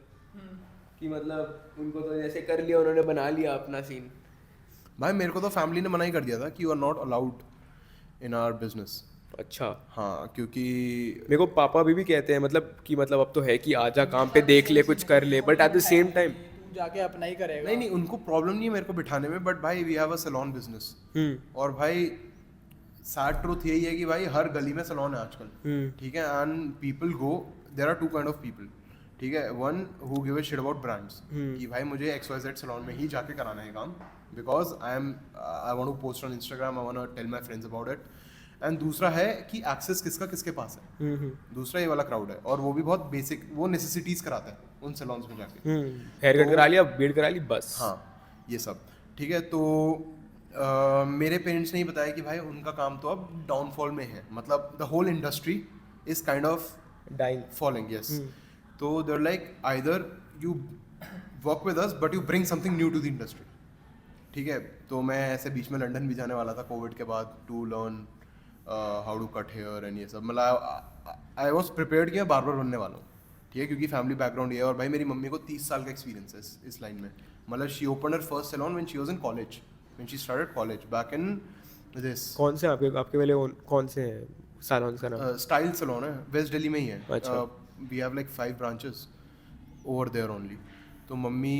कि मतलब उनको तो जैसे कर लिया उन्होंने, बना लिया अपना सीन। भाई मेरे को तो फैमिली ने मना ही कर दिया था कि you are not allowed in our business. अच्छा, हाँ, क्योंकि मेरे को पापा अभी भी कहते हैं मतलब कि मतलब अब तो है कि आजा काम पे, देख ले, कुछ कर ले, but at the same time तू जाके अपना ही करेगा। नहीं, उनको प्रॉब्लम नहीं है मेरे को बिठाने में, बट भाई we have a salon business. और भाई सैड ट्रूथ यही है कि भाई हर गली में सैलून है आजकल, ठीक है, and people go, there are two kind of people, ठीक है, one who give a shit about brands कि भाई मुझे XYZ सैलून में ही जाके कराना है काम, because I want to post on Instagram, I want to tell my friends about it, and दूसरा है कि एक्सेस किसके पास है, दूसरा ये वाला क्राउड है, और वो भी बहुत बेसिक, वो नेसेसिटीज कराता है उन सैलून्स में जाके, हेयर कट करा लिया, बीड करा ली, बस। हाँ ये सब ठीक है। तो मेरे पेरेंट्स ने ही बताया कि भाई उनका काम तो अब डाउनफॉल में है, मतलब the whole industry is kind of dying. Following, yes. तो there like either you work with us but you bring something new to the industry, ठीक है। तो मैं ऐसे बीच में लंदन भी जाने वाला था कोविड के बाद to learn how to cut hair and ये सब, मतलब आई वॉज प्रिपेयर्ड कि मैं बार्बर बनने वाला हूँ, ठीक है, क्योंकि फैमिली बैकग्राउंड ये है, और भाई मेरी मम्मी को 30 साल का एक्सपीरियंस है इस लाइन में, मतलब she open her first salon when she was in college, when she started college back in this. कौन से आपके वाले कौन से हैं सैलून्स का नाम? स्टाइल सैलून है, वेस्ट दिल्ली में ही है। अच्छा। We have like 5 branches over there only. तो मम्मी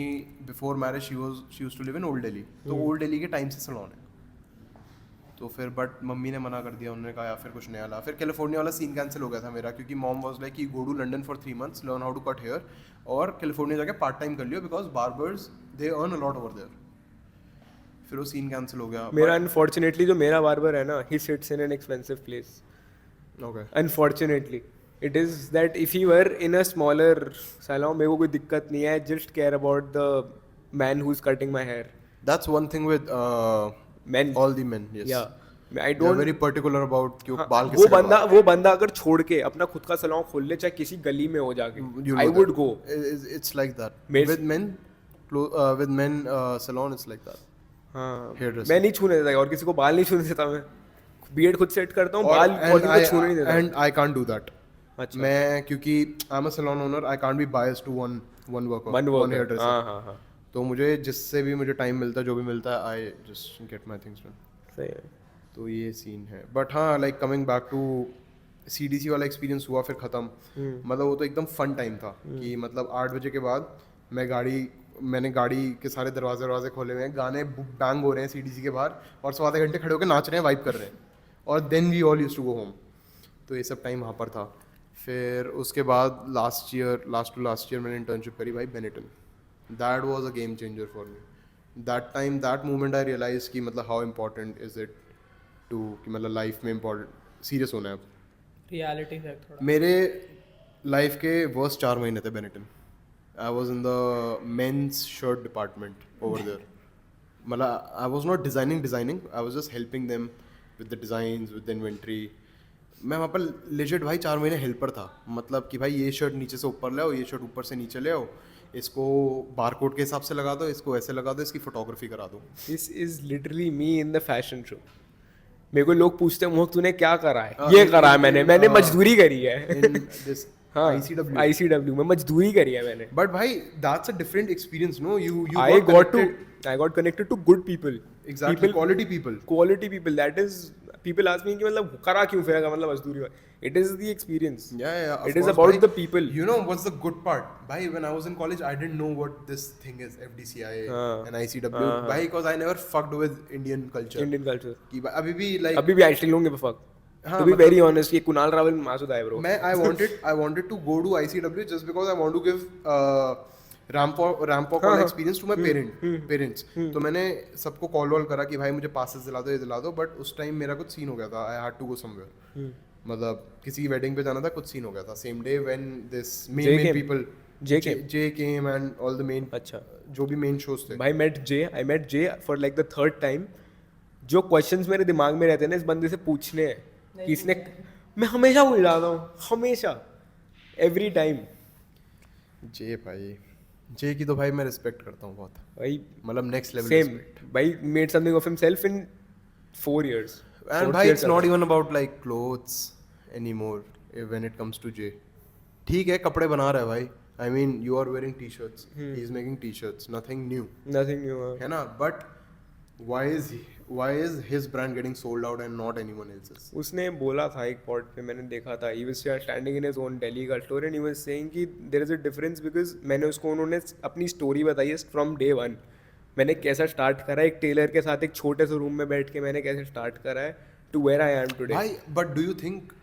before marriage she used to live in old Delhi, तो ओल्ड दिल्ली के टाइम से सैलून है। तो फिर बट मम्मी ने मना कर दिया, उन्होंने कहा या फिर कुछ नया ला, फिर कैलिफोर्निया वाला सीन कैंसिल हो गया था मेरा, क्योंकि मॉम वाज लाइक कि go to London for 3 months, learn how to cut hair, और कैलिफोर्निया जाके पार्ट टाइम कर लियो, because barbers they earn a lot over there. फिर वो सीन कैंसिल हो गया। मेरा अनफॉर्चुनेटली जो मेरा बार्बर है ना, he sits in an expensive place. Okay. Unfortunately it is that if you were in a smaller salon, मेरे को कोई दिक्कत नहीं है, just care about the man who is cutting my hair. That's one thing with Men. All the men, yes. या I They are don't very particular about कि वो बाल वो किससे वो बंदा अगर छोड़ के अपना खुद का सैलून खोल ले, चाहे किसी गली में हो जाके, I would go. It's like that. मेरे- With men salon it's like that. हाँ, Hairdresser. मैं नहीं छूने देता और किसी को बाल नहीं छूने देता, मैं बियर्ड खुद सेट करता हूँ, बाल और and किसी को छूने नहीं देता। and I can't do that. अच्छा। मैं क्योंकि I'm a salon owner, I can't be biased to one worker, One one worker, hairdresser. हाँ हाँ हाँ, तो मुझे जिससे भी मुझे टाइम मिलता है, जो भी मिलता है, I just get my things done. सही है। तो ये सीन है। बट हाँ, like coming back to CDC वाला एक्सपीरियंस हुआ फिर ख़त्म, मतलब वो तो एकदम फन टाइम था कि मतलब 8 बजे के बाद मैंने गाड़ी के सारे दरवाजे खोले हुए हैं, गाने बैंग हो रहे हैं CDC के बाहर, और 7.5 घंटे खड़े होकर नाच रहे हैं, वाइब कर रहे हैं, और then we all used to go home. तो ये सब टाइम वहाँ पर था। फिर उसके बाद लास्ट ईयर मैंने इंटर्नशिप करी भाई Benetton. That was a game changer for me. That moment I realise कि मतलब how important is it to, कि मतलब लाइफ में इम्पोर्टेंट सीरियस होना है। रियलिटी है थोड़ा। मेरे लाइफ के वर्स्ट 4 महीने थे Benetton. I was in the men's shirt department over there. मतलब I was not designing, I was just helping them with the designs, with the inventory. मैं वहाँ पर लेजिट भाई 4 महीने हेल्पर था, मतलब कि भाई ये शर्ट नीचे से ऊपर ले आओ, ये शर्ट ऊपर से नीचे ले आओ, इसको बारकोड के हिसाब से लगा दो, इसको ऐसे लगा दो, इसकी फोटोग्राफी करा दो। This is literally me in the fashion show. मेरे को लोग पूछते हैं मोहक तूने क्या करा है? ये करा है मैंने मजदूरी करी है। इन दिस हाँ, ICW में मजदूरी करी है मैंने। बट भाई that's a different experience, no? you I got connected to good people. Exactly, quality people. Quality people. That is, people ask me कि मतलब करा क्यों फिर मतलब मजदूरी? It is the experience. Yeah. It is about the people. You know what's the good part? Bhai, when I was in college, I didn't know what this thing is, FDCI and ICW. Bhai, because I never fucked with Indian culture. Indian culture. कि अभी भी like. अभी भी I still don't give a fuck. To be very honest, ये कुणाल रावल मासूद है bro. I wanted to go to ICW just because I want to give ramp walk वाला experience to my parents. तो मैंने सबको कॉल वॉल करा कि भाई मुझे पासेस दिला दो, ये दिला दो, बट उस टाइम मेरा कुछ सीन हो गया था, I had to go somewhere. मतलब किसी की वेडिंग पे जाना था, कुछ सीन हो गया था same day when this men people J came and all the men, अच्छा, जो भी मेन शोज थे। भाई I met J for like the third time. जो क्वेश्चंस मेरे दिमाग में रहते हैं ना इस बंदे से पूछने हैं कि इसने, मैं हमेशा भूल जाता हूँ, हमेशा, एवरी टाइम। जे भाई, जे की तो भाई मैं रिस्पेक्ट करता हूँ बहुत भाई, मतलब नेक्स्ट लेवल सेम भाई, made something of himself in 4 years. And भाई it's not even about like clothes anymore when it comes to Jay. ठीक है, कपड़े बना रहा है भाई, I mean you are wearing t-shirts, he is making t-shirts, nothing new, है ना? But why is his brand getting sold out and not anyone else's? उसने बोला था एक पॉड पे, मैंने देखा था, he was standing in his own Delhi का store and he was saying कि there is a difference because मैंने उसको, उन्होंने अपनी स्टोरी बताई है from day one। मैंने कैसा स्टार्ट करा, एक टेलर के साथ एक छोटे से रूम में बैठ के मैंने कैसे स्टार्ट करा है, to where I am today. Why? But do you think,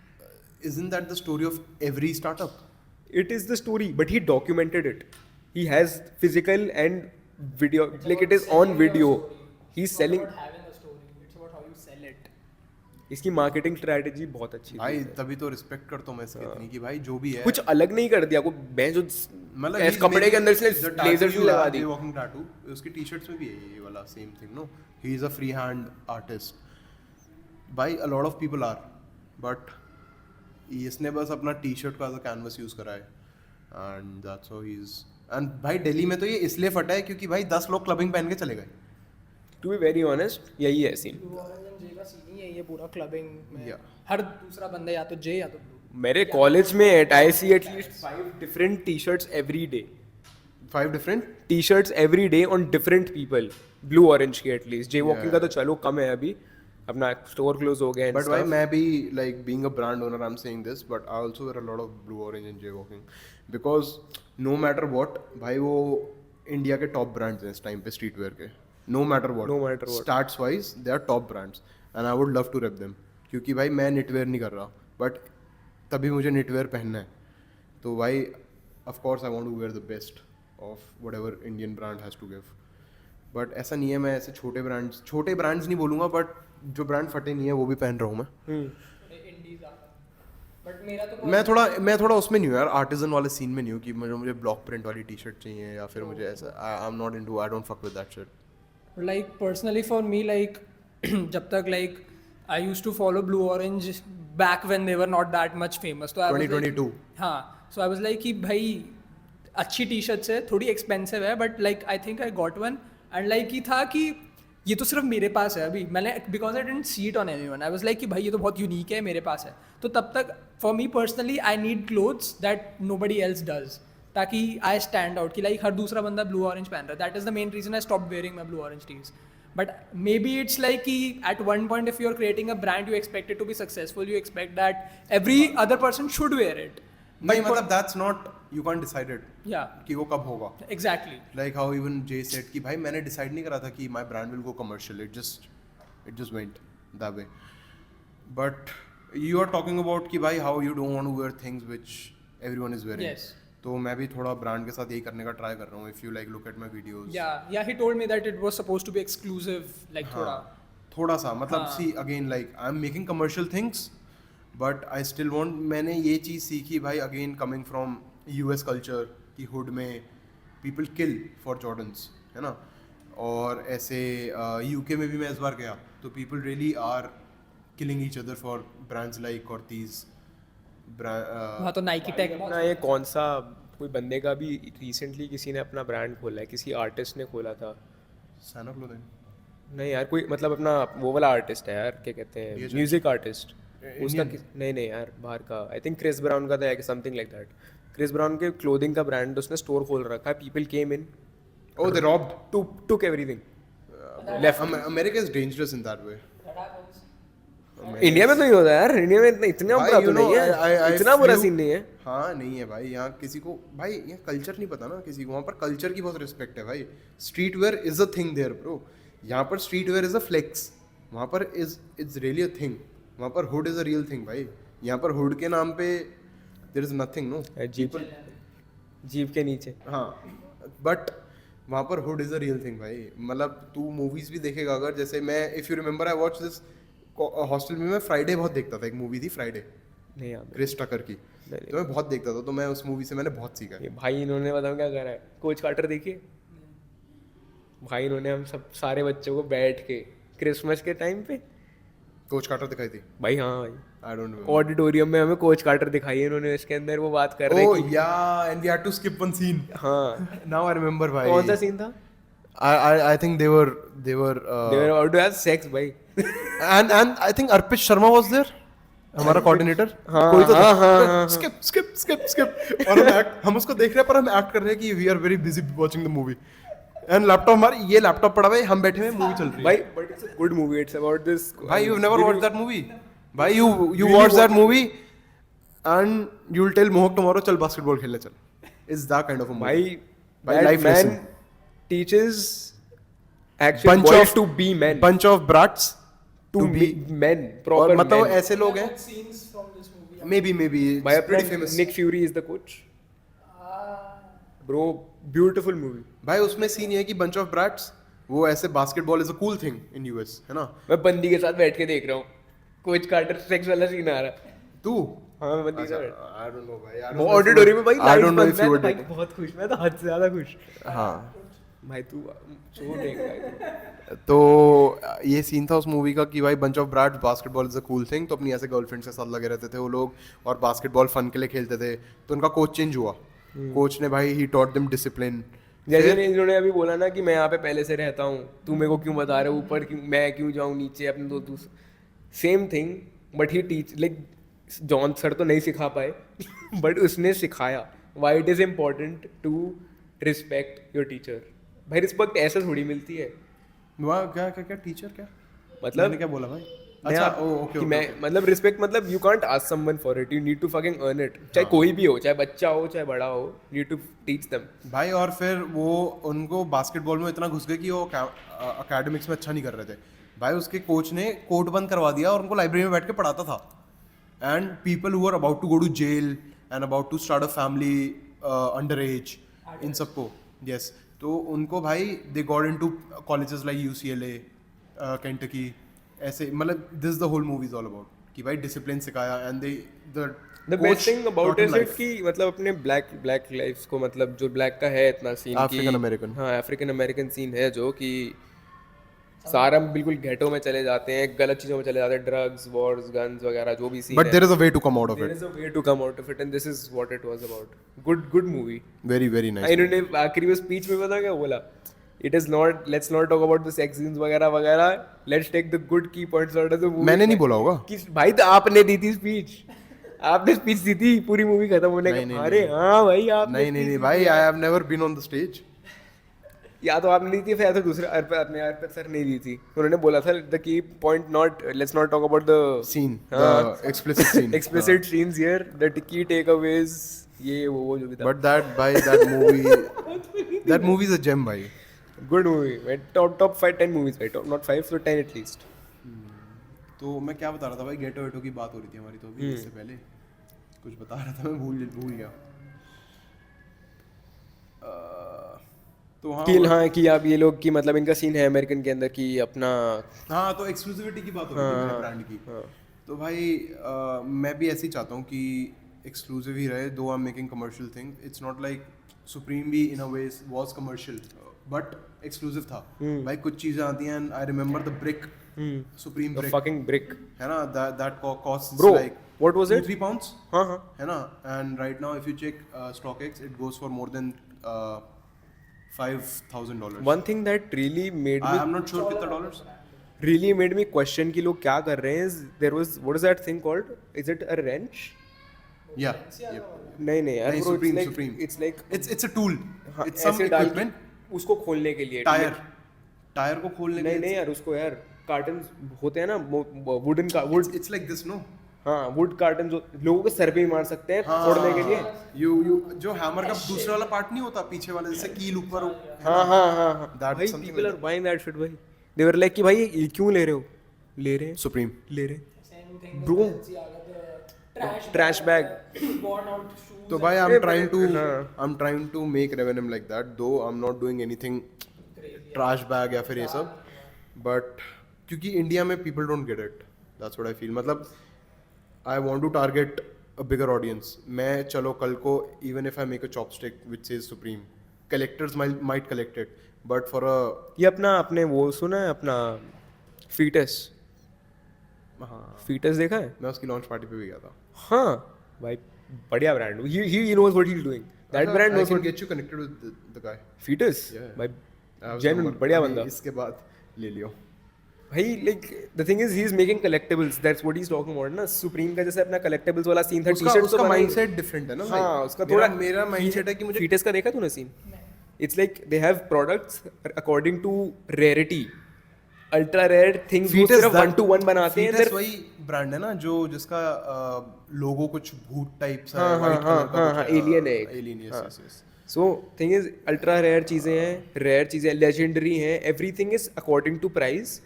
isn't that the story of every startup? It is the story, but he documented it. He has physical and video, like it is on video. He's selling. It's not about having a story, it's about how you sell it. इसकी marketing strategy बहुत अच्छी थी। भाई तभी तो respect करता हूँ मैं इसकी इतनी कि भाई जो भी है कुछ अलग नहीं कर दिया, कोई मैं जो मतलब ऐसे कपड़े के अंदर से लेजर भी लगा दी। वॉकिंग टैटू उसकी टी-शर्ट्स में भी है ये वाला same thing no, he is a free hand artist भाई, a lot of people are, but इसने बस अपना टी-शर्ट का एज अ कैनवस यूज करा है and that's how he is. And भाई दिल्ली में तो ये इसलिए फटा है क्योंकि भाई 10 लोग क्लबिंग पहन के चले गए। टू बी वेरी ऑनेस्ट यही है scene. Blue Orange and J का सीन ही है ये पूरा क्लबिंग में। Yeah. हर दूसरा बंदा या तो J या तो Blue। मेरे कॉलेज में at I see at least 5 different t-shirts every day. 5 different T-shirts every day on different people. Blue Orange की एटलीस्ट, जे वॉकिंग का Yeah. तो चलो कम है अभी, अपना स्टोर क्लोज हो गया। But why मैं भी like being a brand owner I'm saying this, but I also wear a lot of Blue Orange and Jaywalking because no matter what भाई वो इंडिया के टॉप ब्रांड्स हैं इस टाइम पे स्ट्रीट वेयर के, no matter what stats wise they are top brands and I would love to rep them क्योंकि भाई मैं knitwear नहीं कर रहा but तभी मुझे knitwear पहनना है तो भाई of course I want to wear the best of whatever Indian brand has to give but ऐसा नहीं है मैं ऐसे छोटे ब्रांड्स नहीं बोलूँगा but जो ब्रांड फटे नहीं है वो भी पहन रहा हूँ मैं। इंडीज आता है। बट मेरा तो मैं थोड़ा उसमें नहीं हूँ यार, आर्टिजन वाले सीन में नहीं हूँ कि मुझे ब्लॉक प्रिंट वाली टी शर्ट चाहिए या फिर मुझे ऐसा आई am not into, I don't fuck with that shit. like personally for me like जब तक like I used to follow Blue Orange back when they were not that much famous तो I was 2022 like, हाँ so I was like कि भाई अच्छी T shirts है, थोड़ी expensive है but like I think I got one and like ये था कि ये तो सिर्फ मेरे पास है अभी, मैंने because I dent see it on anyone, I was like कि भाई ये तो बहुत यूनिक है, मेरे पास है। तो तब तक for me personally I need clothes that nobody else does ताकि आई स्टैंड आउट कि लाइक हर दूसरा बंदा ब्लू ऑरेंज पहन रहा है। That is the main reason I stop wearing my blue orange tees. But maybe it's like कि at one point if you are creating a brand you expect it to be successful, you expect that every other person should wear it. नहीं मतलब that's not, you can't decide it या कि वो कब होगा। Exactly like how even J said कि भाई मैंने डिसाइड नहीं करा था कि my brand will go commercial, it just went that way. But you are talking about कि भाई how you don't want to wear things which everyone is wearing. Yes. तो मैं भी थोड़ा ब्रांड के साथ यही करने का ट्राई कर रहा हूँ। If you like look at my videos, yeah he told me that it was supposed to be exclusive like थोड़ा सा मतलब हाँ. See again like I am making commercial things but I still want, मैंने ये चीज़ सीखी भाई again coming from US culture की हुड में पीपल किल फॉर जॉर्डन्स है ना, और ऐसे यूके में भी मैं इस बार गया तो people really are killing each other for brands like Corteiz वहाँ तो नाइकी टैग ना ये कौन सा कोई बंदे का भी रिसेंटली किसी ने अपना ब्रांड खोला है, किसी आर्टिस्ट ने खोला था। सैना क्लोथिंग नहीं यार कोई मतलब अपना वो वाला आर्टिस्ट है यार, क्या कहते हैं, म्यूजिक आर्टिस्ट उसका नहीं यार बाहर का, आई थिंक क्रिस ब्राउन का था या something like that. Chris Brown के क्लोथिंग का ब्रांड उसने स्टोर खोल रखा है, people came in oh they robbed took everything left। America is dangerous in that way. India में तो नहीं होता यार, इंडिया में इतना बुरा तो नहीं है, इतना बुरा सीन नहीं है। हाँ नहीं है भाई, यहाँ किसी को भाई यहाँ कल्चर नहीं पता ना किसी को, वहाँ पर कल्चर की बहुत रिस्पेक्ट है भाई। Streetwear is a thing there bro, यहाँ पर streetwear is a flex, वहाँ पर इट्स रियली अ थिंग, वहाँ पर hood is a real thing भाई। यहाँ पर हुड के नाम पे there is nothing no, jeep के नीचे हाँ बट वहाँ पर hood is a real thing भाई। मतलब तू मूवीज भी देखेगा अगर, जैसे मैं if you remember I watch this hostel में, मैं फ्राइडे बहुत देखता था, एक मूवी थी फ्राइडे नहीं यार क्रिस टकर की, तो मैं बहुत देखता था, तो मैं उस मूवी से मैंने बहुत सीखा। ये भाई इन्होंने बताओ क्या करा है, कोच कार्टर देखिए भाई, इन्होंने हम सब सारे बच्चों को बैठ के क्रिसमस के टाइम पे कोच कार्टर दिखाई थी भाई, हाँ भाई आई डोंट नो ऑडिटोरियम में हमें कोच कार्टर दिखाई है इन्होंने, इसके अंदर वो बात कर रहे ओह कि या and we had to skip one scene. हाँ नाउ आई रिमेंबर भाई, कौन सा सीन था, I think they were they were about to have sex भाई and I think Arpit Sharma was there, हमारा कोऑर्डिनेटर हाँ, कोई तो हाँ, हाँ, स्किप और हम उसको देख रहे हैं पर हम एक्ट कर रहे हैं कि we are very busy watching the movie and laptop हमारे ये लैपटॉप पड़ा हुआ है, हम बैठे हुए मूवी चल रही है भाई, but it's a good movie, it's about this भाई। You never watched that movie भाई, you watch that movie and you'll tell Mohak tomorrow चल बास्केटबॉल खेलने चल, is that kind of a movie भाई that life man teaches actual boys to be men। bunch of brats to To be- men और proper मतलब men. ऐसे लोग हैं scenes from this movie. maybe भाई it's pretty अपना famous. Nick Fury is the coach. Bro, beautiful movie. भाई उसमें scene ये है कि बंच ऑफ ब्रैट्स वो ऐसे basketball is a cool thing in US है ना. मैं बंदी के साथ बैठ के देख रहा हूँ. कोच कार्टर सेक्स वाला सीन आ रहा है. तू हाँ मैं बंदी के साथ. आई डोंट नो भाई. I don't वो know if you auditorium were- में भाई I lights don't know बंद if है, you तो were भाई dating. बहुत खुश. मैं तो हद से ज्यादा खुश. हाँ. भाई तू छोड़ देख भाई. तो ये सीन था उस मूवी का कि भाई bunch of brats basketball is a cool thing. तो अपनी ऐसे गर्लफ्रेंड्स के साथ लगे रहते थे वो लोग और बास्केटबॉल फन के लिए खेलते थे. तो उनका कोच चेंज हुआ. कोच ने भाई ही टॉट देम डिसिप्लिन. जैसे इन्होंने अभी बोला ना कि मैं यहाँ पे पहले से रहता हूँ, तू मेरे को क्यों बता रहे हो ऊपर क्यों, मैं क्यों जाऊँ नीचे अपने दोस्त. Same thing but he teach like John sir तो नहीं सिखा पाए बट उसने सिखाया why it is important to respect your teacher. भाई रिस्पेक्ट ऐसे थोड़ी मिलती है. वाह क्या क्या क्या टीचर क्या मतलब मैंने क्या बोला भाई. अच्छा ओके कि मैं मतलब रिस्पेक्ट मतलब you can't ask someone for it, you need to fucking earn it. चाहे कोई भी हो, चाहे बच्चा हो चाहे बड़ा हो, नीड टू टीच देम. भाई. और फिर वो उनको बास्केटबॉल में इतना घुस गए कि वो अकेडमिक्स में अच्छा नहीं कर रहे थे. भाई उसके कोच ने कोर्ट बंद करवा दिया और उनको लाइब्रेरी में बैठ के पढ़ाता था. And people who are about to go to jail and about to start a family under age in सबको यस. तो उनको भाई they got into colleges like UCLA Kentucky ऐसे. मतलब this the whole movie is all about कि भाई discipline सिखाया and they the best thing about is it कि मतलब अपने ब्लैक लाइफ्स को मतलब जो ब्लैक का है इतना सीन African American. हाँ अफ्रीकन अमेरिकन सीन है जो कि सारा बिल्कुल घेटो में चले जाते हैं, गलत चीजों में चले जाते हैं, ड्रग्स वॉर्स गन्स वगैरह जो भी scene but there is a way to come out of there it. Is a way to come out of it and this is what it was about. Good movie. Very very nice. इन्होंने आखिरी में speech में पता क्या बोला, it is not let's not talk about the sex scenes वगैरह वगैरह, let's take the good key points out of the movie. मैंने नहीं बोला होगा. कि भाई तो आपने दी थी स्पीच, आपने स्पीच दी थी पूरी मूवी खत्म होने नहीं, का. नहीं, अरे हाँ भाई आप नहीं भाई. I have never been on the stage. या तो आपने दी थी या तो दूसरे अपने अर्पित सर नहीं दी थी. उन्होंने बोला था the key point not let's not talk about the Scene, the explicit scene. Explicit scenes here, the key takeaways ये वो जो भी था. But that movie is a gem भाई. Good movie. टॉप 10 मूवीज भाई, नॉट 5 so 10 एटलीस्ट. तो मैं क्या बता रहा था भाई. गेटो वेटो की बात हो रही थी हमारी तो अभी इससे पहले कुछ बता रहा था मैं भूल गया. तो हाँ कि आप ये लोग की मतलब इनका सीन है अमेरिकन के अंदर कि अपना हाँ तो एक्सक्लूसिविटी की बात हो रही थी ब्रांड की. तो भाई मैं भी ऐसे ही चाहता हूँ कि एक्सक्लूसिव ही रहे. Though I am making commercial thing. It's not like Supreme भी in a way was commercial but exclusive था. भाई कुछ चीजें आती हैं. I remember the brick Supreme the brick fucking brick. है ना. That cost Bro, like what was it? 3 pounds. हाँ हाँ. है ना. And right now if you check StockX it goes for more than $5,000. One thing that really made me I'm not sure कितना dollars. question कि लोग क्या कर रहे हैं is there was what is that thing called? Is it a wrench? Yeah. Yep. नहीं यार नहीं, bro, Supreme, it's like Supreme. it's like It's a tool. हाँ, It's some ऐसे डाल के equipment. उसको खोलने के लिए. टायर को खोलने के नहीं यार उसको यार कार्टन होते हैं ना वुडन का would. It's like this no. हाँ वुड कार्टन जो लोगों को सर पे ही मार सकते हैं फोड़ने के लिए. You जो हैमर का दूसरा वाला पार्ट नहीं होता पीछे वाला जैसे कील ऊपर हो. हाँ That भाई something people like are buying that shit भाई. They were like कि भाई ये क्यों ले रहे हो? ले रहे हैं Supreme. ले रहे हैं. Same thing Bro. with the Trash bag. worn out shoes. तो भाई हाँ. I'm trying to make revenue like that though I'm not doing anything trash bag या फिर ये सब. But क्योंकि इंडिया में people don't get it. That's what I feel. मतलब I want to target a bigger audience. मैं चलो कल को even if I make a chopstick which says Supreme, collectors might collect it, but for a ये अपने वो सुना है अपना फीटस. हाँ फीटस देखा है? मैं उसकी लॉन्च पार्टी पे भी गया था. हाँ भाई बढ़िया brand. he knows what he's doing. That brand I knows can what. get you connected with the guy. फीटस Yeah. भाई I was genuine number- बढ़िया अभी बंदा. इसके बाद ले लियो. भाई like the thing is he's making collectibles. That's what he's talking about ना. Supreme का जैसे अपना collectibles वाला सीन था. उसका टी-शर्ट उसका माइंडसेट डिफरेंट है ना. हाँ like, उसका थोड़ा मेरा माइंडसेट है कि मुझे फीटस का देखा तूने scene? It's like they have products according to rarity. Ultra rare things वो सिर्फ 1 to 1 बनाते हैं. Fetus वही ब्रांड है ना जो जिसका लोगो कुछ भूत टाइप सा है. हाँ, white color का हाँ, कुछ, alien है एक. alien, yes, हाँ. yes, yes. So thing is ultra rare चीज़ें हैं, रेयर चीज़ें लेजेंडरी हैं. Everything is according to price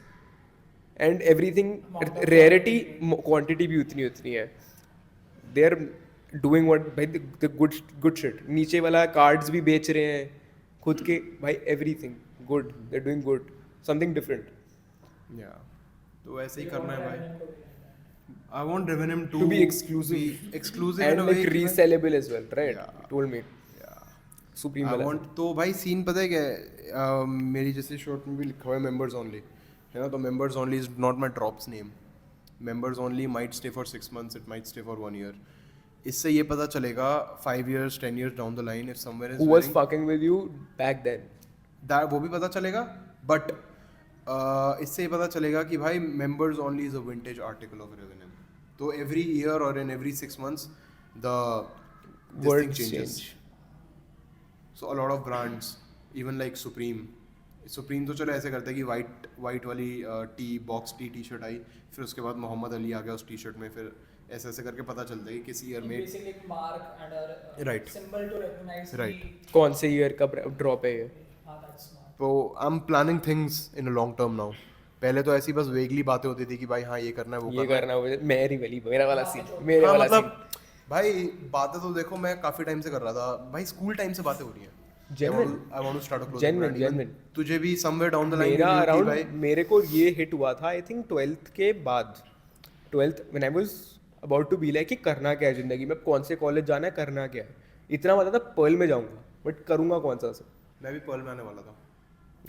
and everything rarity quantity भी उतनी है. दे आर डूइंग व्हाट भाई द गुड शिट. नीचे वाला कार्ड्स भी बेच रहे हैं खुद के भाई. Everything good. They are doing good. Something different. या तो ऐसे ही करना है भाई. I want Revenim To be exclusive. exclusive And in a way like कि भाई- resellable as well, right? Yeah. You told me. Yeah. Supreme I वाला. want तो भाई सीन पता है क्या है? मेरी जैसे शॉर्ट में भी लिखा हुआ है members only है ना. तो members only is not my drops name. Members only might stay for 6 months, it might stay for 1 year. इससे ये पता चलेगा 5 years 10 years down the line if somewhere is Who was wearing- fucking with you back then? वो भी पता चलेगा. But इससे ये पता चलेगा कि भाई members only is a vintage article of Revenim. तो every year or in every 6 months this thing Words changes. change. So a lot of brands, even like Supreme तो चलो ऐसे करते हैं कि वाइट वाली टी बॉक्स टी शर्ट आई, फिर उसके बाद मोहम्मद अली आ गया उस टी शर्ट में, फिर ऐसे ऐसे करके पता चलता है कि किस ईयर में. Basically एक mark and a Right. symbol to recognize Right. कौन से ईयर का ड्रॉप है ये? that's smart. तो I am planning things in a long term now. पहले तो ऐसी बस वेगली बातें होती थी कि भाई हाँ ये करना है वो ये करना है. करना है. मेरी वाली मेरा वाला सीन. मेरे हाँ वाला मतलब सीन. भाई बातें तो देखो मैं काफी टाइम से कर रहा था भाई. स्कूल टाइम से बातें हो रही हैं. Genuine. I want to start a clothing Genuine, brand. Even genuine. तुझे भी somewhere down the line मेरा you knew कि अराउंड भाई मेरे को ये हिट हुआ था आई थिंक 12th के बाद. 12th when I was about to be like कि करना क्या है जिंदगी में, कौन से कॉलेज जाना है, करना क्या है. इतना पता था पर्ल में जाऊंगा बट करूंगा कौन सा से. मैं भी पर्ल में आने वाला था.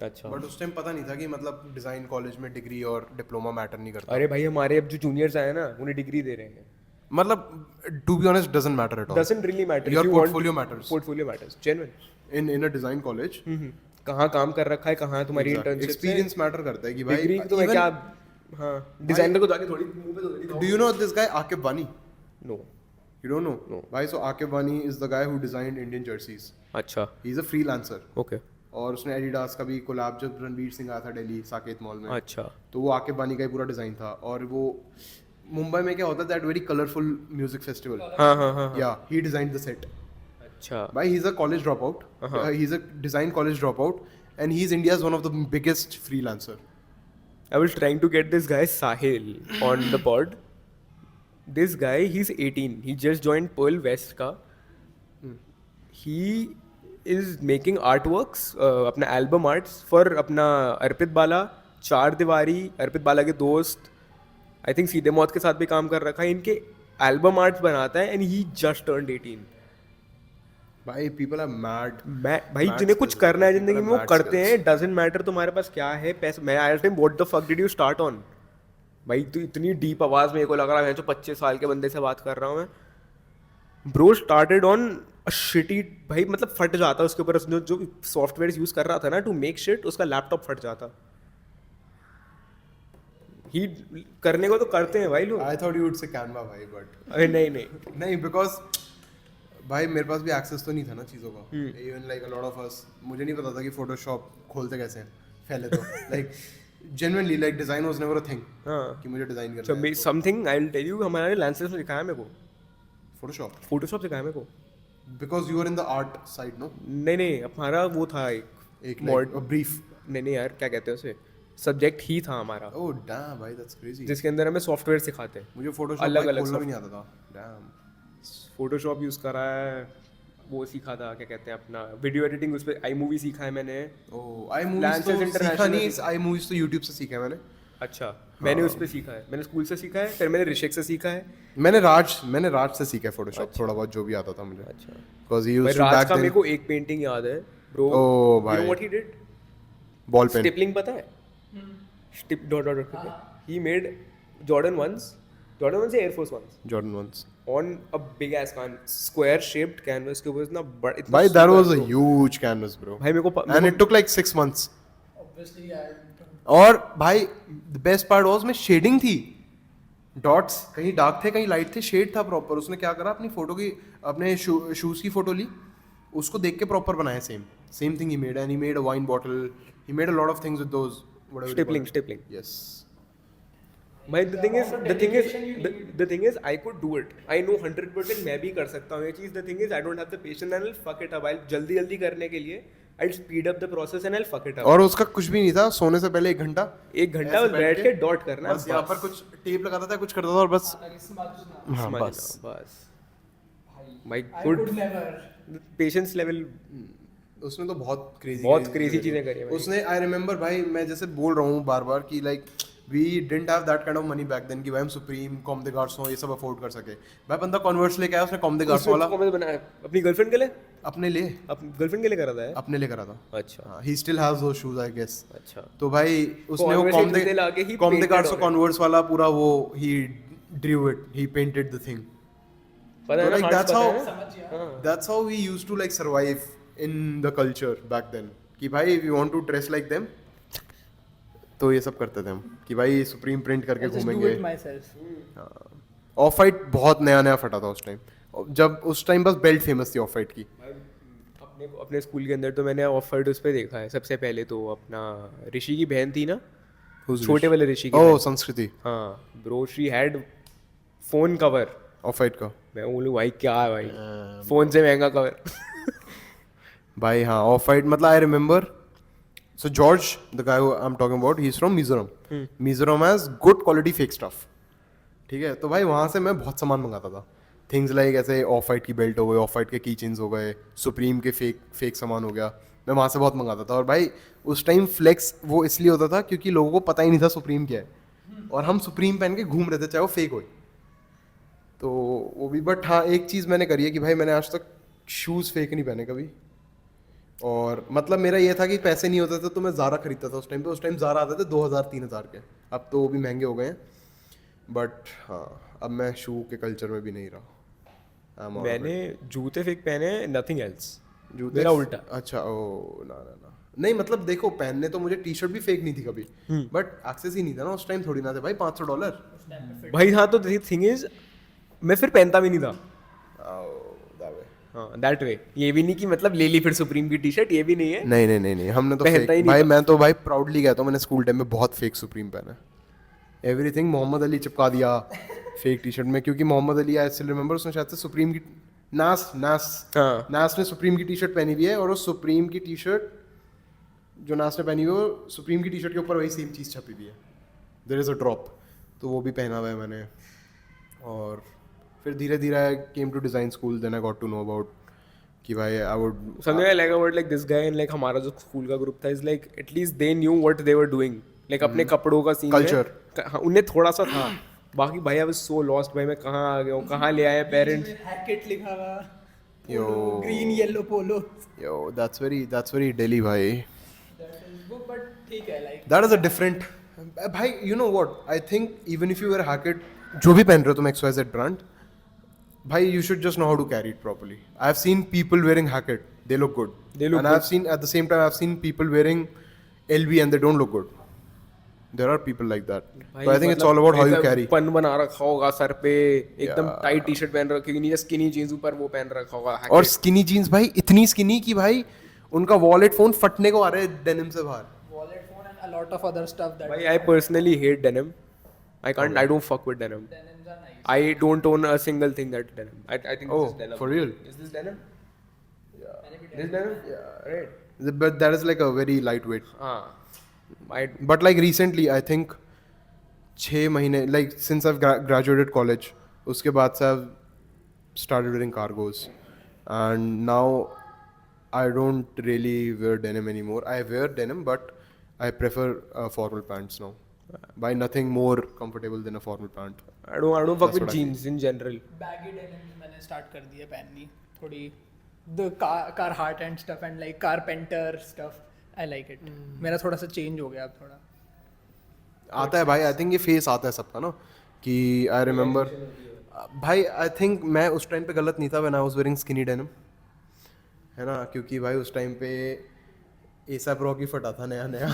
अच्छा. बट उस टाइम पता नहीं था कि मतलब डिजाइन कॉलेज में डिग्री और डिप्लोमा मैटर नहीं करता. अरे भाई हमारे अब जो जूनियर्स आए ना उन्हें डिग्री दे रहे हैं. मतलब to be honest doesn't matter at all. Doesn't really matter. Your portfolio matters. Portfolio matters. Genuine. In a design college कहाँ काम कर रखा है, कहाँ है तुम्हारी इंटर्नशिप. एक्सपीरियंस मैटर करता है कि भाई डिग्री तो मैं even- क्या. हाँ डिजाइनर को जाके थोड़ी मुंह पे तो थोड़ी. Do you know this guy Akib Bani? No. You don't know? No. Bhai, so Akib Bani is the guy who designed Indian jerseys. अच्छा. He's a freelancer. ओके. और उसने एडिडास का भी कोलैब जब रणवीर सिंह आया था दिल्ली साकेत मॉल में, अच्छा. तो वो आकिब बानी का ही पूरा डिजाइन था. और वो मुंबई में क्या होता है that very colourful music festival. हाँ हाँ हाँ. या ही डिजाइन्ड द सेट. अच्छा. भाई ही is a college drop out. He is a design college drop out and he is India's one of the biggest freelancer. I was trying to get this guy Sahil on the pod. This guy, he's 18. He just joined Pearl West का. He is making artworks, अपना album arts for अपना अर्पित बाला, चार दीवारी, अर्पित बाला के दोस्त. I think सीधे मौत के साथ भी काम कर रखा है. इनके album arts बनाता है and he just turned 18. भाई पीपल आर मैड. भाई Mad जिन्हें कुछ skills, करना है people जिंदगी have में वो mad करते skills. हैं. डजंट मैटर तुम्हारे पास क्या है पैसा. मैं आया time what the fuck did you start on. भाई तू इतनी डीप आवाज मेरे को लग रहा है जो 25 साल के बंदे से बात कर रहा हूँ मैं. Bro started on a shitty. भाई मतलब फट जाता उसके ऊपर जो सॉफ्टवेयर यूज कर रहा था ना टू मेक शिट, उसका लैपटॉप फट जाता. ही करने को तो करते हैं भाई लोग. I thought you would say Canva भाई बट अरे नहीं बिकॉज भाई मेरे पास भी एक्सेस तो नहीं था ना चीज़ों का. Even like a lot of us, मुझे नहीं पता था कि फोटोशॉप खोलते कैसे हैं पहले तो. Like genuinely like design was never a thing हाँ. कि मुझे डिजाइन करना है. Something I will tell you. हमारे लाइसेंस में सिखाया मेरे को फोटोशॉप फोटोशॉप सिखाया मेरे को. Because you are in the art side no. नहीं हमारा वो था एक mod- ब्रीफ. नहीं यार क्या कहते हैं उसे, सब्जेक्ट ही था हमारा ओह डैम भाई दैट्स क्रेजी. जिसके अंदर हमें सॉफ्टवेयर सिखाते हैं. मुझे फोटोशॉप अलग-अलग खोलना भी नहीं आता था. डैम. फोटोशॉप यूज़ करा है, वो सीखा था क्या कहते हैं अपना वीडियो एडिटिंग, उस पर आई मूवी सीखा है मैंने. ओह आई मूवीज Lances तो सीखा International नहीं. सीखा। आई मूवीज तो यूट्यूब से सीखा है मैंने. अच्छा. मैंने उस पर सीखा है. मैंने स्कूल से सीखा है, फिर मैंने ऋषिक से सीखा है. मैंने राज से सीखा है फोटोशॉप थोड़ा बहुत जो भी आता था मुझे. अच्छा. बिकॉज ही भाई यूज्ड टू राज बैक का मेरे देन को एक पेंटिंग याद है ब्रो. ओह यू भाई. No what he did? Ball pen. Stippling पता है? स्टिप डॉट डॉट करके he made Jordan 1s air force 1s Jordan ones. on a big ass square shaped canvas के ऊपर इतना बड़ा इतना भाई that was a super- huge canvas bro. भाई मेरे को And it took like 6 months. Obviously, yeah. और भाई the best part was में शेडिंग थी. डॉट्स कहीं डार्क थे कहीं लाइट थे. शेड था प्रॉपर. उसने क्या करा अपनी फोटो की अपने शूज की फोटो ली, उसको देख के प्रॉपर बनाया. Same thing he made. And he made a wine bottle. He made a lot of things with those Stippling. Yes. भाई the thing is dedication you the thing is I could do it. I know 100% मैं भी कर सकता हूँ ये चीज़. The thing is I don't have the patience and I'll fuck it up. I'll जल्दी करने के लिए I'll speed up the process and I'll fuck it up. और उसका कुछ भी नहीं था, सोने से पहले 1 घंटा 1 घंटा ऐसे बस बैठ के डॉट करना बस यहाँ पर कुछ टेप लगाता था, कुछ करता था और बस हाँ समझना, बस बस भाई I good could never. Patience level उसने तो बहुत crazy चीजें करी है भाई। उसने। आई रिमेम्बर भाई, मैं जैसे बोल रहा हूँ बार बार कि like we didn't have that kind of money back then कि भाई हम सुप्रीम, कॉम दे गार्सो ये सब अफोर्ड कर सके। भाई बंदा कॉन्वर्स लेके आया, उसने कॉम दे गार्सो वाला बनाया अपनी गर्लफ्रेंड के लिए, अपने लिए अपनी गर्लफ्रेंड के लिए करा था है? अपने लिए करा था। अच्छा ही still has those shoes I guess. अच्छा तो भाई उसने वो Converse कॉम जूते लाके ही दे painted गार्सो on it। कॉन्वर्स वाला पूरा वो ही drew it, he painted the thing. पता है So ना like hearts that's पता how है? समझ गया. that's how we used to like survive in the culture back then कि भाई we want to dress like them, तो ये सब करते थे हम कि भाई सुप्रीम प्रिंट करके I'll just do घूमेंगे। it myself. ऑफ वाइट बहुत नया नया फटा था उस टाइम, जब उस टाइम बस बेल्ट फेमस थी ऑफ वाइट की। अपने स्कूल के अंदर तो मैंने ऑफ वाइट उस पे देखा है सबसे पहले तो अपना ऋषि की बहन थी ना, छोटे वाले ऋषि की ओह बहन। संस्कृति हाँ bro she had phone cover. Of white का मैं बोलूँ भाई क्या है भाई, फोन से महंगा कवर। भाई हाँ ऑफ वाइट मतलब I remember. So George the guy I am talking about, he is from Mizoram. Mizoram has good quality fake stuff, ठीक है। तो भाई वहाँ से मैं बहुत सामान मंगाता था, थिंग्स लाइक ऐसे ऑफ वाइट की बेल्ट हो गए, ऑफ वाइट के की चेन्स हो गए, सुप्रीम के फेक सामान हो गया, मैं वहाँ से बहुत मंगाता था। और भाई उस टाइम फ्लेक्स वो इसलिए होता था क्योंकि लोगों को पता ही नहीं था सुप्रीम क्या है, और हम सुप्रीम पहन के घूम रहे थे चाहे वो फेक हो। तो वो भी, बट हाँ एक चीज़ मैंने करी है कि भाई मैंने आज तक शूज़ फेक नहीं पहने कभी। और मतलब मेरा ये था कि पैसे नहीं होते थे तो मैं ज़ारा खरीदता था उस टाइम पे। उस टाइम ज़ारा आते थे 2000-3000 के, अब तो वो भी महंगे हो गए हैं। बट हाँ अब मैं शू के कल्चर में भी नहीं रहा। I'm all मैंने जूते फेक पहने, नथिंग एल्स। जूते मेरा उल्टा। अच्छा ओ ना ना ना नहीं, मतलब देखो पहनने तो मुझे टी शर्ट भी फेक नहीं थी कभी, बट एक्सेस ही नहीं था ना उस टाइम, थोड़ी ना थे भाई $500। भाई हाँ तो थिंग इज मैं फिर पहनता भी नहीं था। हाँ दैट वे, ये भी नहीं कि मतलब ले ली फिर सुप्रीम की टी शर्ट, ये भी नहीं है। नहीं नहीं नहीं नहीं, हमने तो पहनता फेक ही नहीं भाई था। मैं तो भाई प्राउडली कहता हूँ मैंने स्कूल टाइम में बहुत फेक सुप्रीम पहना। एवरीथिंग मोहम्मद अली चिपका दिया फेक टी शर्ट में, क्योंकि Muhammad Ali I still remember उसने शायद से सुप्रीम की नास हाँ। नास ने सुप्रीम की टी शर्ट पहनी हुई है, और उस सुप्रीम की टी शर्ट जो नास ने पहनी हुई है वो सुप्रीम की टी शर्ट के ऊपर वही सेम चीज़ छपी हुई है, देयर इज़ अ ड्रॉप। तो वो भी पहना हुआ है मैंने। और फिर धीरे धीरे I came to design school, then I got to know about कि भाई I would something I like about like this guy and like हमारा जो स्कूल का ग्रुप था is like at least they knew what they were doing, like अपने कपड़ों का scene Culture. हाँ उन्हें थोड़ा सा था। बाकी भाई आई वाज सो लॉस्ट भाई, मैं कहाँ आ गया हूँ, कहाँ ले आए पेरेंट्स। हैकेट लिखा हुआ, Yo. Green yellow polo, yo that's very Delhi भाई। बट ठीक है like that is a different भाई, you know what I think even if you wear Hackett, जो भी पहन रहे हो तुम XYZ ब्रांड, भाई you should just know how to carry it properly. I've seen people wearing Hackett, they look good. They look and good. I've seen at the same time I've seen people wearing LV and they don't look good. There are people like that. भाई So I think it's मतलब all about how you ऐसा carry. पन बना रखा होगा sir पे, एकदम Yeah. Tight T shirt पहन रखी होगी, नीचे स्किनी जींस ऊपर वो पहन रखा होगा और स्किनी जीन्स भाई इतनी स्किनी कि भाई उनका वॉलेट फोन फटने को आ रहे हैं डेनिम से बाहर। wallet phone and a lot of other stuff that भाई I personally hate denim. I don't fuck with denim. denims are nice. I don't own a single thing that's denim. I think Oh, this is denim. for real? Is this denim? This denim? Yeah, right. But that is like a very lightweight. हाँ. I But like recently I think 6 महीने like since I've graduated college, उसके बाद से I've started wearing cargos and now I don't really wear denim anymore. I wear denim but I prefer formal pants now. Buy nothing more comfortable than a formal pant. don't fuck That's with what I jeans in general. baggy denims मैंने start कर दिया पहननी थोड़ी, the Carhartt and stuff and like Carpenter stuff, I like it. मेरा थोड़ा सा change हो गया अब थोड़ा। आता है भाई, आई थिंक ये फेस आता है सबका ना कि आई रिमेंबर भाई, आई थिंक मैं उस टाइम पे गलत नहीं था when I was wearing skinny denim, है ना, क्योंकि भाई उस टाइम पे एसा प्रो की फटा था नया नया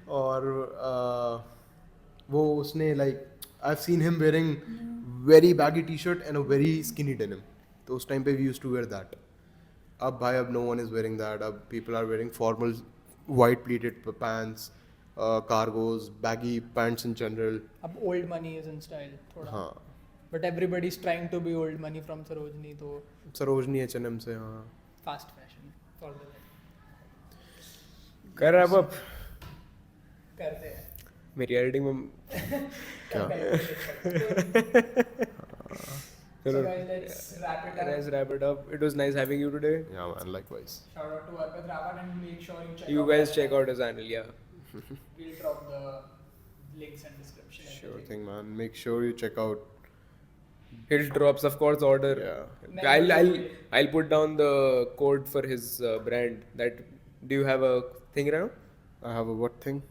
और वो उसने like I have seen him wearing very baggy T shirt and a very skinny denim, तो उस टाइम पे we used to wear that. अब भाई अब no one is wearing that, अब people are wearing formal white pleated pants, cargos, baggy pants in general. अब old money is in style थोड़ा, हाँ but everybody's trying to be old money from Sarojini, तो Sarojini H&M से हाँ। fast fashion for the कर रहा अब करते हैं मेरी एडिटिंग में क्या So guys, let's wrap it up. let's wrap it up. It was nice having you today. yeah man likewise Shout out to Arpit Rawat and make sure you check You out guys our check channel. out his channel, yeah. We'll drop the links and description. and sure everything. thing man make sure you check out He'll drops, of course, order. Yeah. I'll put down the code for his brand. That do you have a thing now? I have a what thing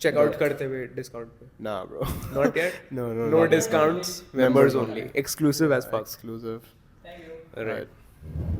Check out करते हुए discount पे. nah bro Not yet. no No not yet. discounts. Members only. Exclusive as fuck. Exclusive Thank you. Alright. right